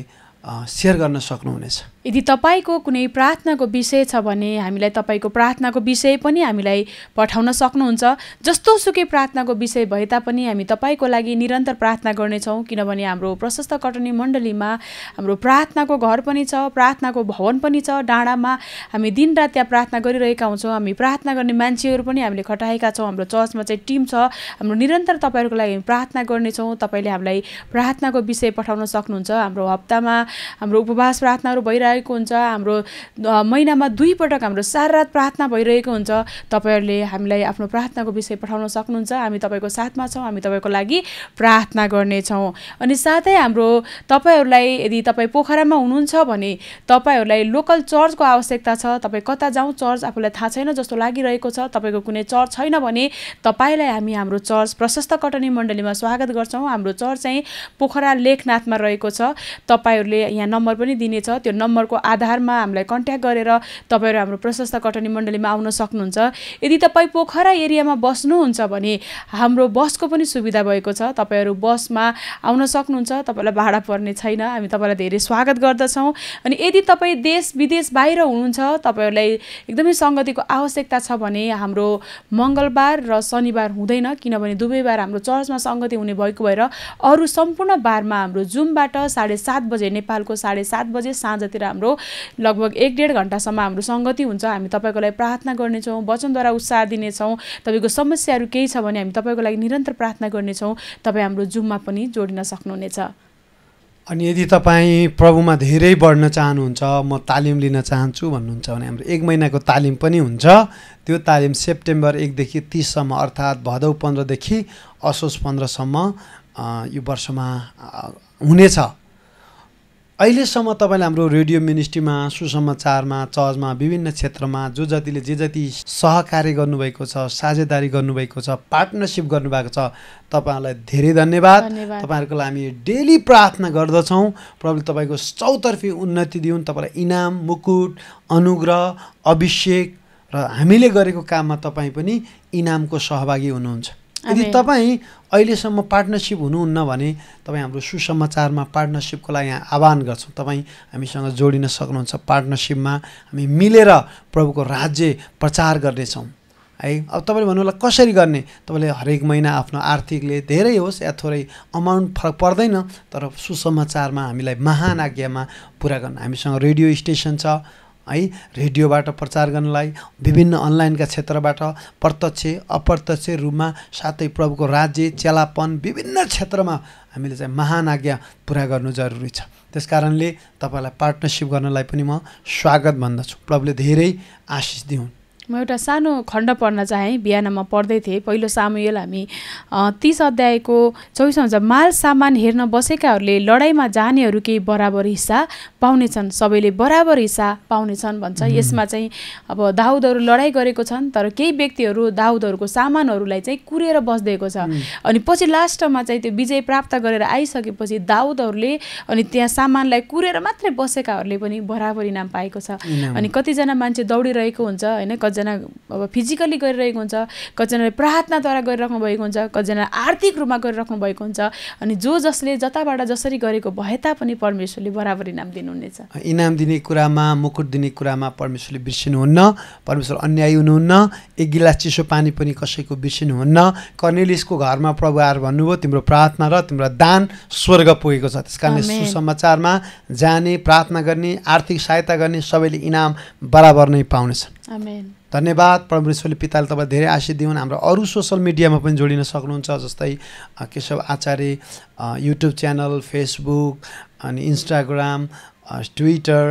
B: सेयर गर्न सक्नुहुनेछ।
A: यदि तपाईँको कुनै प्रार्थनाको विषय छ भने हामीलाई तपाईँको प्रार्थनाको विषय पनि हामीलाई पठाउन सक्नुहुन्छ। जस्तो सुकै प्रार्थनाको विषय भए तापनि हामी तपाईँको लागि निरन्तर प्रार्थना गर्नेछौँ। किनभने हाम्रो प्रशस्त कटनी मण्डलीमा हाम्रो प्रार्थनाको घर पनि छ, प्रार्थनाको भवन पनि छ डाँडामा। हामी दिनरात त्यहाँ प्रार्थना गरिरहेका हुन्छौँ। हामी प्रार्थना गर्ने मान्छेहरू पनि हामीले खटाएका छौँ। हाम्रो चर्चमा चाहिँ टिम छ, हाम्रो निरन्तर तपाईँहरूको लागि हामी प्रार्थना गर्नेछौँ। तपाईँले हामीलाई प्रार्थनाको विषय पठाउन सक्नुहुन्छ। हाम्रो हप्तामा हाम्रो उपवास प्रार्थनाहरू भइरहेको हुन्छ। हाम्रो महिनामा 2 पटक हाम्रो सारा रात प्रार्थना भइरहेको हुन्छ। तपाईँहरूले हामीलाई आफ्नो प्रार्थनाको विषय पठाउन सक्नुहुन्छ। हामी तपाईँको साथमा छौँ, हामी तपाईँको लागि प्रार्थना गर्नेछौँ। अनि साथै हाम्रो तपाईँहरूलाई यदि तपाईँ पोखरामा हुनुहुन्छ भने तपाईँहरूलाई लोकल चर्चको आवश्यकता छ। तपाईँ कता जाउँ चर्च आफूलाई थाहा छैन जस्तो लागिरहेको छ, तपाईँको कुनै चर्च छैन भने तपाईँलाई हामी हाम्रो चर्च प्रशस्त कटनी मण्डलीमा स्वागत गर्छौँ। हाम्रो चर्च चाहिँ पोखरा लेखनाथमा रहेको छ। तपाईँहरूले यहाँ नम्बर पनि दिनेछ, त्यो नम्बरको आधारमा हामीलाई कन्ट्याक्ट गरेर तपाईँहरू हाम्रो प्रशस्त कटनी मण्डलीमा आउन सक्नुहुन्छ। यदि तपाईँ पोखरा एरियामा बस्नुहुन्छ भने हाम्रो बसको पनि सुविधा भएको छ। तपाईँहरू बसमा आउन सक्नुहुन्छ, तपाईँलाई भाडा पर्ने छैन। हामी तपाईँलाई धेरै स्वागत गर्दछौँ। अनि यदि तपाईँ देश विदेश बाहिर हुनुहुन्छ, तपाईँहरूलाई एकदमै सङ्गतिको आवश्यकता छ भने हाम्रो मङ्गलबार र शनिबार हुँदैन, किनभने दुवै बार हाम्रो चर्चमा सङ्गति हुने भएको भएर अरू सम्पूर्ण बारमा हाम्रो जुमबाट 7:30 बजे, नेपालको 7:30 बजे साँझतिर हाम्रो लगभग 1-1.5 घन्टासम्म हाम्रो सङ्गति हुन्छ। हामी तपाईँको लागि प्रार्थना गर्नेछौँ, वचनद्वारा उत्साह दिनेछौँ। तपाईँको समस्याहरू केही छ भने हामी तपाईँको लागि निरन्तर प्रार्थना गर्नेछौँ। तपाईँ हाम्रो जुममा पनि जोडिन सक्नुहुनेछ।
B: अनि यदि तपाईँ प्रभुमा धेरै बढ्न चाहनुहुन्छ, म तालिम लिन चाहन्छु भन्नुहुन्छ भने हाम्रो 1 महिनाको तालिम पनि हुन्छ। त्यो तालिम सेप्टेम्बर 1 देखि 30 सम्म, अर्थात् भदौ 15 देखि असोज 15 सम्म यो वर्षमा हुनेछ। अहिलेसम्म तपाईँले हाम्रो रेडियो मिनिस्ट्रीमा, सुसमाचारमा, चर्चमा, विभिन्न क्षेत्रमा जो जतिले जे जति सहकार्य गर्नुभएको छ, साझेदारी गर्नुभएको छ, पार्टनरसिप गर्नुभएको छ, तपाईँहरूलाई धेरै धन्यवाद। तपाईँहरूको लागि हामी डेली प्रार्थना गर्दछौँ प्रभुले तपाईँको चौतर्फी उन्नति दिउन्, तपाईँलाई इनाम, मुकुट, अनुग्रह, अभिषेक र हामीले गरेको काममा तपाईँ पनि इनामको सहभागी हुनुहुन्छ। यदि तपाईँ अहिलेसम्म पार्टनरसिप हुनुहुन्न भने तपाईँ हाम्रो सुसमाचारमा पार्टनरसिपको लागि यहाँ आह्वान गर्छौँ। तपाईँ हामीसँग जोडिन सक्नुहुन्छ। पार्टनरसिपमा हामी मिलेर प्रभुको राज्य प्रचार गर्नेछौँ है। अब तपाईँले भन्नु होला कसरी गर्ने? तपाईँले हरेक महिना आफ्नो आर्थिकले धेरै होस् या थोरै अमाउन्ट फरक पर्दैन, तर सुसमाचारमा हामीलाई महान आज्ञामा पुरा गर्न हामीसँग रेडियो स्टेसन छ है। रेडियोबाट प्रचार गर्नलाई विभिन्न अनलाइनका क्षेत्रबाट प्रत्यक्ष अप्रत्यक्ष रूपमा, साथै प्रभुको राज्य, चेलापन, विभिन्न क्षेत्रमा हामीले चाहिँ महान आज्ञा पुरा गर्नु जरुरी छ। त्यस कारणले तपाईँलाई पार्टनरसिप गर्नलाई पनि म स्वागत भन्दछु। प्रभुले धेरै आशिष दिउन्।
A: म एउटा सानो खण्ड पढ्न चाहेँ। बिहान म पढ्दै थिएँ पहिलो सामुएल हामी 30 अध्यायको 24 हुन्छ। माल सामान हेर्न बसेकाहरूले लडाइँमा जानेहरू केही बराबर हिस्सा पाउनेछन्, सबैले बराबर हिस्सा पाउनेछन् भन्छ। यसमा चाहिँ अब दाउदहरू लडाइँ गरेको छन्, तर केही व्यक्तिहरू दाउदहरूको सामानहरूलाई चाहिँ कुरेर बस्दिएको छ। अनि पछि लास्टमा चाहिँ त्यो विजय प्राप्त गरेर आइसकेपछि दाउदहरूले अनि त्यहाँ सामानलाई कुरेर मात्रै बसेकाहरूले पनि बराबर इनाम पाएको छ। अनि कतिजना मान्छे दौडिरहेको हुन्छ होइन, कतिजना अब फिजिकली गरिरहेको हुन्छ, कतिजनाले प्रार्थनाद्वारा गरिराख्नु भएको हुन्छ, कतिजना आर्थिक रूपमा गरिराख्नु भएको हुन्छ। अनि जो जसले जताबाट जसरी गरेको भए तापनि परमेश्वरले बराबर इनाम दिनुहुनेछ।
B: इनाम दिने कुरामा, मुकुट दिने कुरामा परमेश्वरले बिर्सिनुहुन्न। परमेश्वर अन्यायी हुनुहुन्न। एक गिलास चिसो पानी पनि कसैको बिर्सिनुहुन्न। कर्नेलियसको घरमा प्रभु आएर भन्नुभयो तिम्रो प्रार्थना र तिम्रो दान स्वर्ग पुगेको छ। त्यस कारणले सुसमाचारमा जाने, प्रार्थना गर्ने, आर्थिक सहायता गर्ने सबैले इनाम बराबर नै पाउनेछन्।
A: आमेन।
B: धन्यवाद। परमेश्वरले पिताले तपाईँलाई धेरै आशिष दिउन्। हाम्रो अरू सोसल मिडियामा पनि जोडिन सक्नुहुन्छ, जस्तै केशव आचार्य युट्युब च्यानल, फेसबुक, अनि इन्स्टाग्राम, ट्विटर,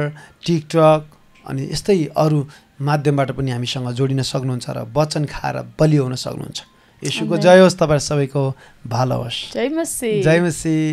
B: टिकटक, अनि यस्तै अरू माध्यमबाट पनि हामीसँग जोडिन सक्नुहुन्छ र वचन खाएर बलियो हुन सक्नुहुन्छ। येशूको जय होस्। तपाईँ सबैको भलो होस्।
A: जय मसीह।
B: जय मसीह।